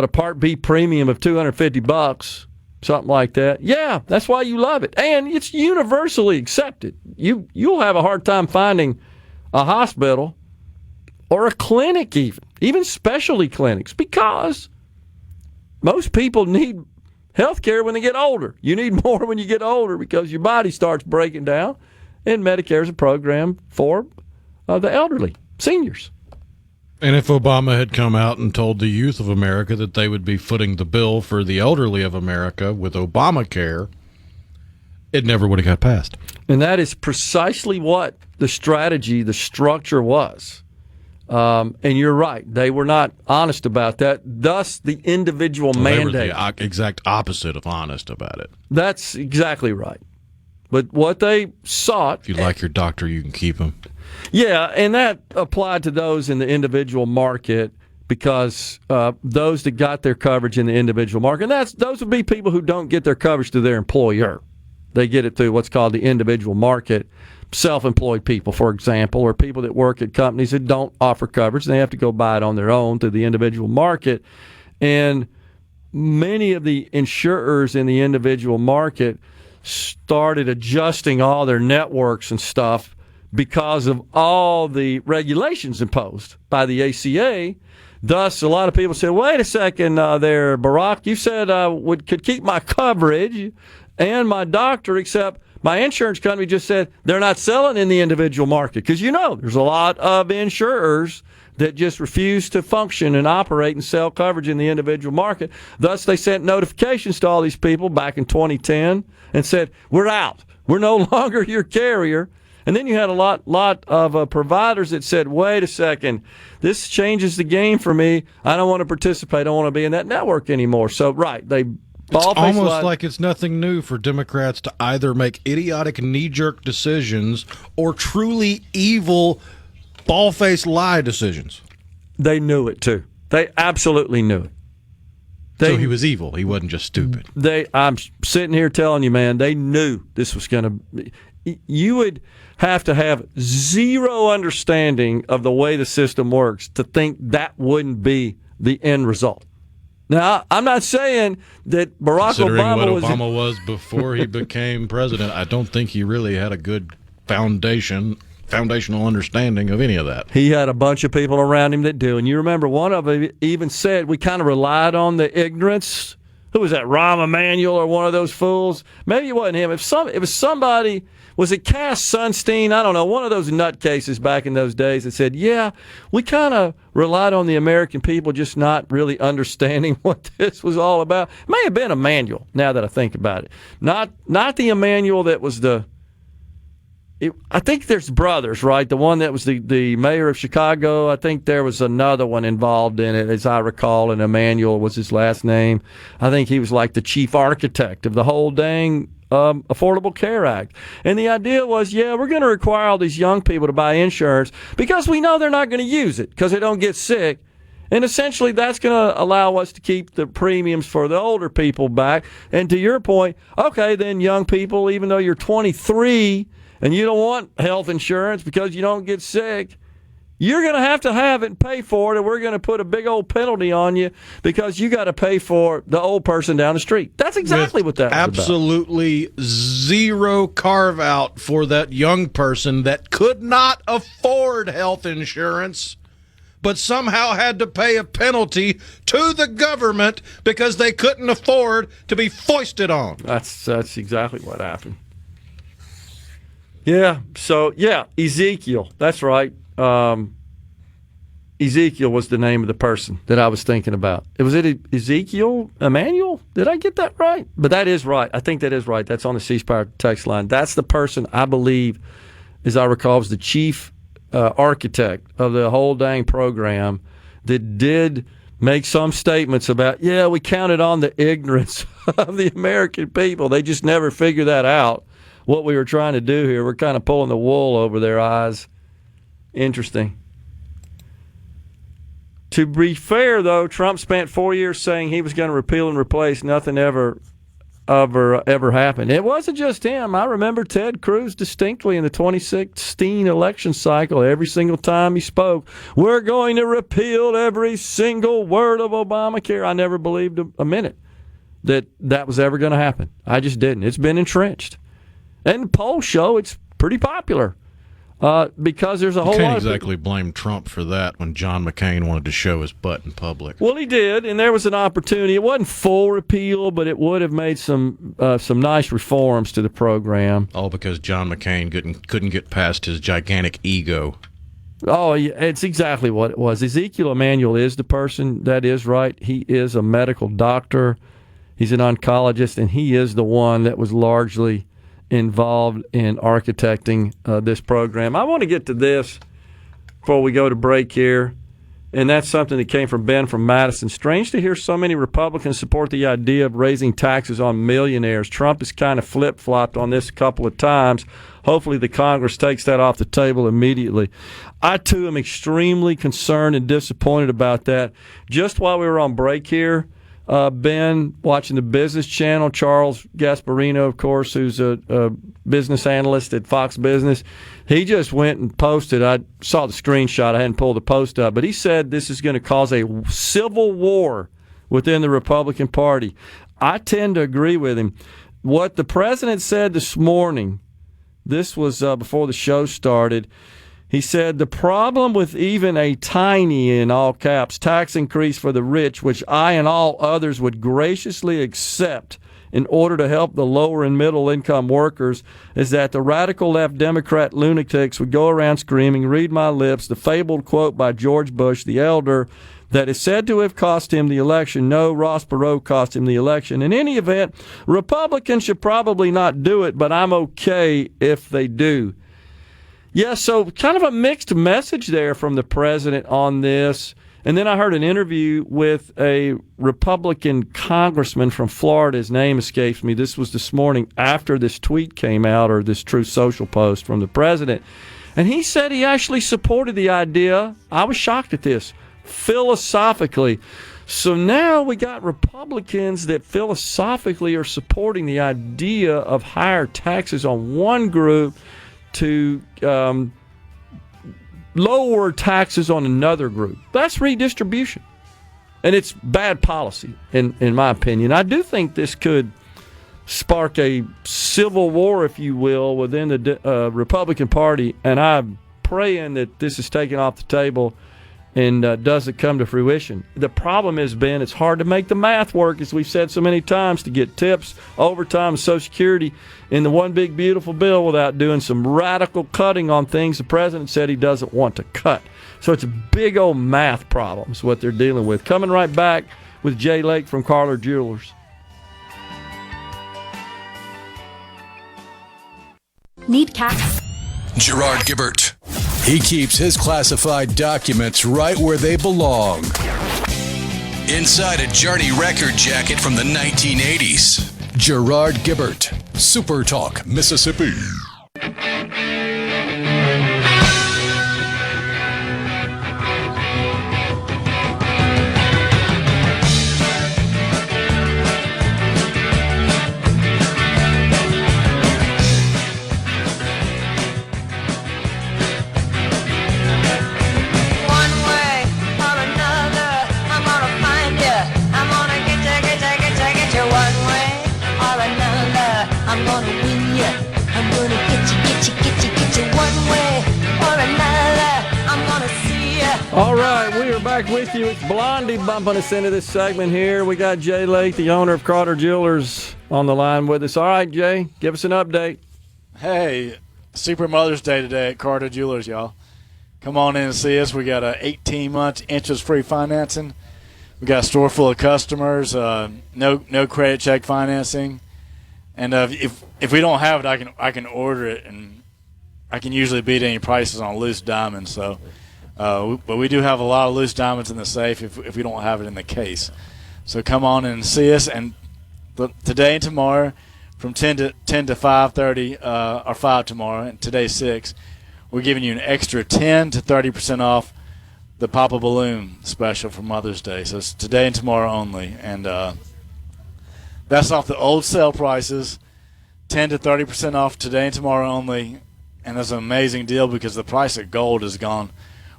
Part B premium of $250. Something like that. Yeah, that's why you love it. And it's universally accepted. You'll have a hard time finding a hospital or a clinic even specialty clinics, because most people need health care when they get older. You need more when you get older because your body starts breaking down, and Medicare is a program for the elderly, seniors. And if Obama had come out and told the youth of America that they would be footing the bill for the elderly of America with Obamacare, it never would have got passed. And that is precisely what the strategy, the structure was. And you're right. They were not honest about that. Thus, the individual mandate. They were the exact opposite of honest about it. That's exactly right. But what they sought... If you like your doctor, you can keep him. Yeah, and that applied to those in the individual market, because those that got their coverage in the individual market, and those would be people who don't get their coverage through their employer. They get it through what's called the individual market. Self-employed people, for example, or people that work at companies that don't offer coverage. They have to go buy it on their own through the individual market. And many of the insurers in the individual market started adjusting all their networks and stuff because of all the regulations imposed by the ACA. Thus, a lot of people said, wait a second there, Barack, you said I could keep my coverage and my doctor, except my insurance company just said they're not selling in the individual market. Because there's a lot of insurers that just refuse to function and operate and sell coverage in the individual market. Thus, they sent notifications to all these people back in 2010 and said, we're out. We're no longer your carrier. And then you had a lot of providers that said, wait a second, this changes the game for me. I don't want to participate. I don't want to be in that network anymore. So, right, they It's almost like it's nothing new for Democrats to either make idiotic knee-jerk decisions or truly evil ball-faced lie decisions. They knew it, too. They absolutely knew it. So he was evil. He wasn't just stupid. I'm sitting here telling you, man, they knew this was going to be. You would have to have zero understanding of the way the system works to think that wouldn't be the end result. Now, I'm not saying that Barack Obama what Obama was before he became president. I don't think he really had a good foundational understanding of any of that. He had a bunch of people around him that do. And you remember one of them even said we kind of relied on the ignorance. Who was that, Rahm Emanuel or one of those fools? Maybe it wasn't him. It was somebody, was it Cass Sunstein? I don't know, one of those nutcases back in those days that said, yeah, we kind of relied on the American people just not really understanding what this was all about. It may have been a manual, now that I think about it. Not the Emmanuel that was I think there's brothers, right? The one that was the mayor of Chicago. I think there was another one involved in it, as I recall, and Emmanuel was his last name. I think he was like the chief architect of the whole dang Affordable Care Act. And the idea was, we're going to require all these young people to buy insurance because we know they're not going to use it because they don't get sick. And essentially that's going to allow us to keep the premiums for the older people back. And to your point, okay, then young people, even though you're 23 and you don't want health insurance because you don't get sick, you're going to have it and pay for it, and we're going to put a big old penalty on you because you got to pay for the old person down the street. That's exactly what that was absolutely about. Zero carve-out for that young person that could not afford health insurance but somehow had to pay a penalty to the government because they couldn't afford to be foisted on. That's exactly what happened. Yeah, so, Ezekiel, that's right. Ezekiel was the name of the person that I was thinking about. Was it Ezekiel Emmanuel? Did I get that right? But that is right. I think that is right. That's on the C Spire text line. That's the person I believe, as I recall, was the chief architect of the whole dang program that did make some statements about, we counted on the ignorance of the American people. They just never figured that out. What we were trying to do here, we're kind of pulling the wool over their eyes. Interesting. To be fair, though, Trump spent 4 years saying he was going to repeal and replace. Nothing ever happened. It wasn't just him. I remember Ted Cruz distinctly in the 2016 election cycle. Every single time he spoke, we're going to repeal every single word of Obamacare. I never believed a minute that was ever going to happen. I just didn't. It's been entrenched. And polls show it's pretty popular because there's a whole lot of You can't exactly blame Trump for that when John McCain wanted to show his butt in public. Well, he did, and there was an opportunity. It wasn't full repeal, but it would have made some nice reforms to the program. All because John McCain couldn't get past his gigantic ego. Oh, yeah, it's exactly what it was. Ezekiel Emmanuel is the person. That is right. He is a medical doctor. He's an oncologist, and he is the one that was largely involved in architecting this program. I want to get to this before we go to break here, and that's something that came from Ben from Madison. Strange to hear so many Republicans support the idea of raising taxes on millionaires. Trump has kind of flip-flopped on this a couple of times. Hopefully the Congress takes that off the table immediately. I, too, am extremely concerned and disappointed about that. Just while we were on break here, Ben, watching the Business Channel, Charles Gasparino, of course, who's a business analyst at Fox Business, he just went and posted. I saw the screenshot. I hadn't pulled the post up, but he said this is going to cause a civil war within the Republican Party. I tend to agree with him. What the president said this morning, this was before the show started, he said the problem with even a tiny, in all caps, tax increase for the rich, which I and all others would graciously accept in order to help the lower and middle income workers, is that the radical left Democrat lunatics would go around screaming, read my lips, the fabled quote by George Bush, the elder, that is said to have cost him the election. No, Ross Perot cost him the election. In any event, Republicans should probably not do it, but I'm okay if they do. Yeah, so kind of a mixed message there from the president on this. And then I heard an interview with a Republican congressman from Florida. His name escapes me. This was this morning after this tweet came out, or this Truth Social post from the president. And he said he actually supported the idea. I was shocked at this, philosophically. So now we got Republicans that philosophically are supporting the idea of higher taxes on one group to lower taxes on another group. That's redistribution. And it's bad policy, in my opinion. I do think this could spark a civil war, if you will, within the Republican Party, and I'm praying that this is taken off the table and doesn't come to fruition. The problem is, Ben, it's hard to make the math work, as we've said so many times, to get tips, overtime, Social Security in the one big beautiful bill without doing some radical cutting on things the president said he doesn't want to cut. So it's a big old math problem is what they're dealing with. Coming right back with Jay Lake from Carter Jewelers. Need cash? Gerard Gibert. He keeps his classified documents right where they belong. Inside a Journey record jacket from the 1980s. Gerard Gibert, SuperTalk, Mississippi. All right, we are back with you. It's Blondie bumping us into this segment here. We got Jay Lake, the owner of Carter Jewelers, on the line with us. All right, Jay, give us an update. Hey, Super Mother's Day today at Carter Jewelers, y'all. Come on in and see us. We got a 18-month interest-free financing. We got a store full of customers, no credit check financing. And if we don't have it, I can order it, and I can usually beat any prices on loose diamonds. So, but we do have a lot of loose diamonds in the safe if we don't have it in the case. So come on and see us. And today and tomorrow, from 10 to 5:30, or 5 tomorrow, and today's 6, we're giving you an extra 10 to 30% off the Papa Balloon special for Mother's Day. So it's today and tomorrow only, and that's off the old sale prices, 10 to 30% off today and tomorrow only. And that's an amazing deal because the price of gold has gone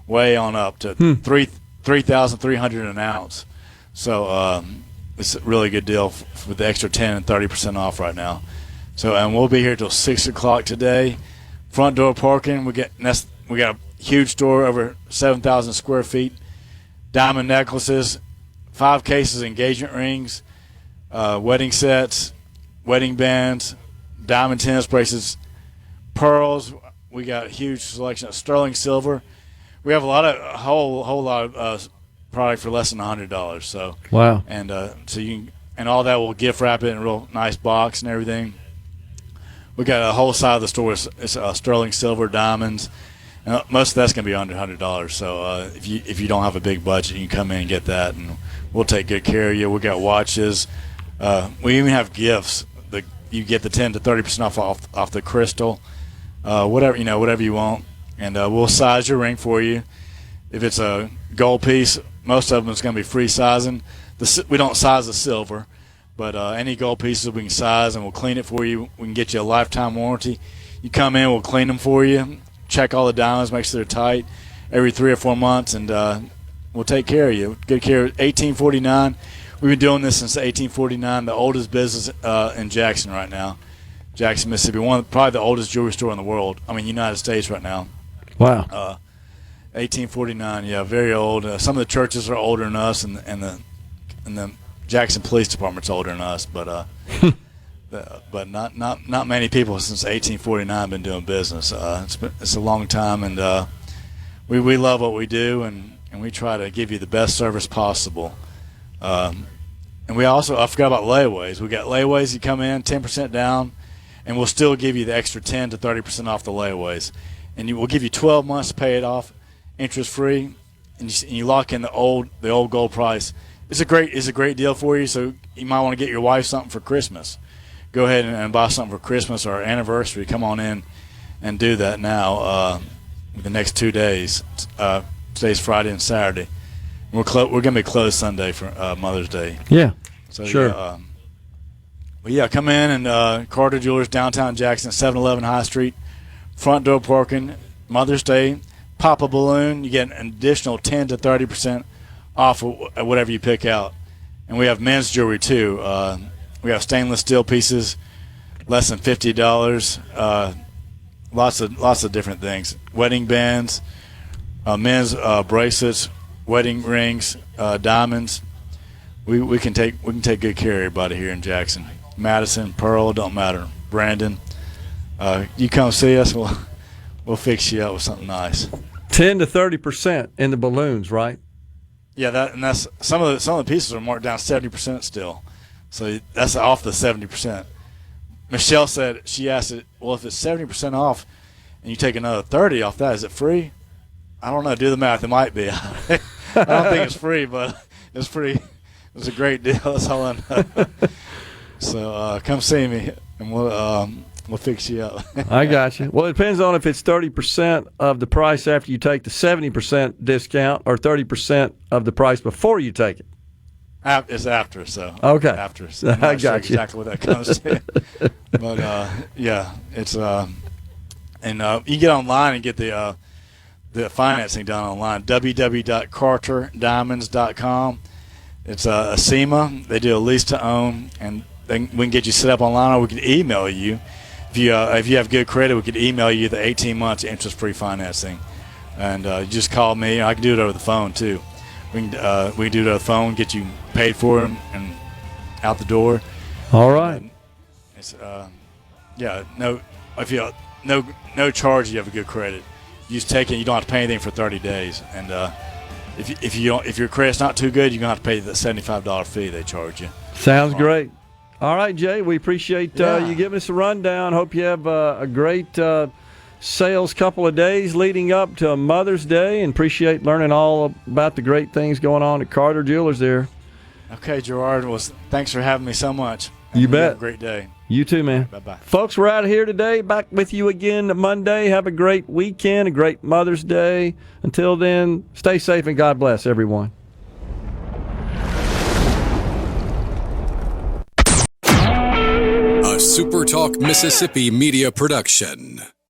way on up to $3,300 an ounce. So it's a really good deal with the extra 10 and 30% off right now. So, and we'll be here till 6 o'clock today. Front door parking. We got a huge store, over 7,000 square feet. Diamond necklaces, 5 cases of engagement rings, wedding sets, wedding bands, diamond tennis bracelets, pearls. We got a huge selection of sterling silver. We have a whole lot of product for less than $100. So wow, and so you can, and all that will gift wrap it in a real nice box and everything. We got a whole side of the store is sterling silver, diamonds. And most of that's going to be under $100. So if you don't have a big budget, you can come in and get that, and we'll take good care of you. We got watches. We even have gifts. You get the 10 to 30% off the crystal, whatever you want, and we'll size your ring for you. If it's a gold piece, most of them is going to be free sizing. We don't size the silver, but any gold pieces we can size, and we'll clean it for you. We can get you a lifetime warranty. You come in, we'll clean them for you, check all the diamonds, make sure they're tight every 3 or 4 months, and we'll take care of you. Good care. 1849. We've been doing this since 1849, the oldest business in Jackson right now. Jackson, Mississippi, probably the oldest jewelry store in the world. I mean, United States right now. Wow. 1849, yeah, very old. Some of the churches are older than us, and the Jackson Police Department's older than us, but not many people since 1849 have been doing business. It's a long time, and we love what we do, and we try to give you the best service possible. And we also, I forgot about layaways. We got layaways. You come in 10% down, and we'll still give you the extra 10 to 30% off the layaways. And we'll give you 12 months to pay it off, interest free, and you lock in the old gold price. It's a great deal for you. So you might want to get your wife something for Christmas. Go ahead and buy something for Christmas or anniversary. Come on in and do that now. The next 2 days. Today's Friday and Saturday. We're going to be closed Sunday for Mother's Day. Yeah, so, sure. Come in and Carter Jewelers, downtown Jackson, 711 High Street. Front door parking, Mother's Day, Papa Balloon. You get an additional 10 to 30% off of whatever you pick out. And we have men's jewelry too. We have stainless steel pieces, less than $50. Lots of different things. Wedding bands, men's bracelets, wedding rings, diamonds. We can take good care of everybody here in Jackson. Madison, Pearl, don't matter. Brandon, you come see us, we'll fix you up with something nice. 10 to 30% in the balloons, right? Yeah, that's some of the pieces are marked down 70% still, so that's off the 70%. Michelle said, she asked it, well, if it's 70% off and you take another 30 off that, is it free? I don't know. Do the math. It might be. I don't think it's free, but it's pretty. It was a great deal. That's all I know. So come see me, and we'll fix you up. I got you. Well, it depends on if it's 30% of the price after you take the 70% discount or 30% of the price before you take it. It's after, so. Okay. After. So I'm not I got sure you. exactly what that comes to. But, yeah, it's and you get online and get the financing done online, www.carterdiamonds.com. It's a SEMA. They do a lease to own, and then we can get you set up online, or we can email you. If you have good credit, we could email you the 18 months interest-free financing, and you just call me. I can do it over the phone too. We can do it over the phone, get you paid for it, and out the door. All right. It's no charge. You have a good credit. You just take it. You don't have to pay anything for 30 days, and if your credit's not too good, you're gonna have to pay the $75 fee they charge you. Sounds great. All right, Jay, we appreciate you giving us a rundown. Hope you have a great sales couple of days leading up to Mother's Day, and appreciate learning all about the great things going on at Carter Jewelers there. Okay, Gerard, thanks for having me so much. You bet. Have a great day. You too, man. Bye-bye. Folks, we're out of here today. Back with you again Monday. Have a great weekend, a great Mother's Day. Until then, stay safe and God bless everyone. A SuperTalk Mississippi media production.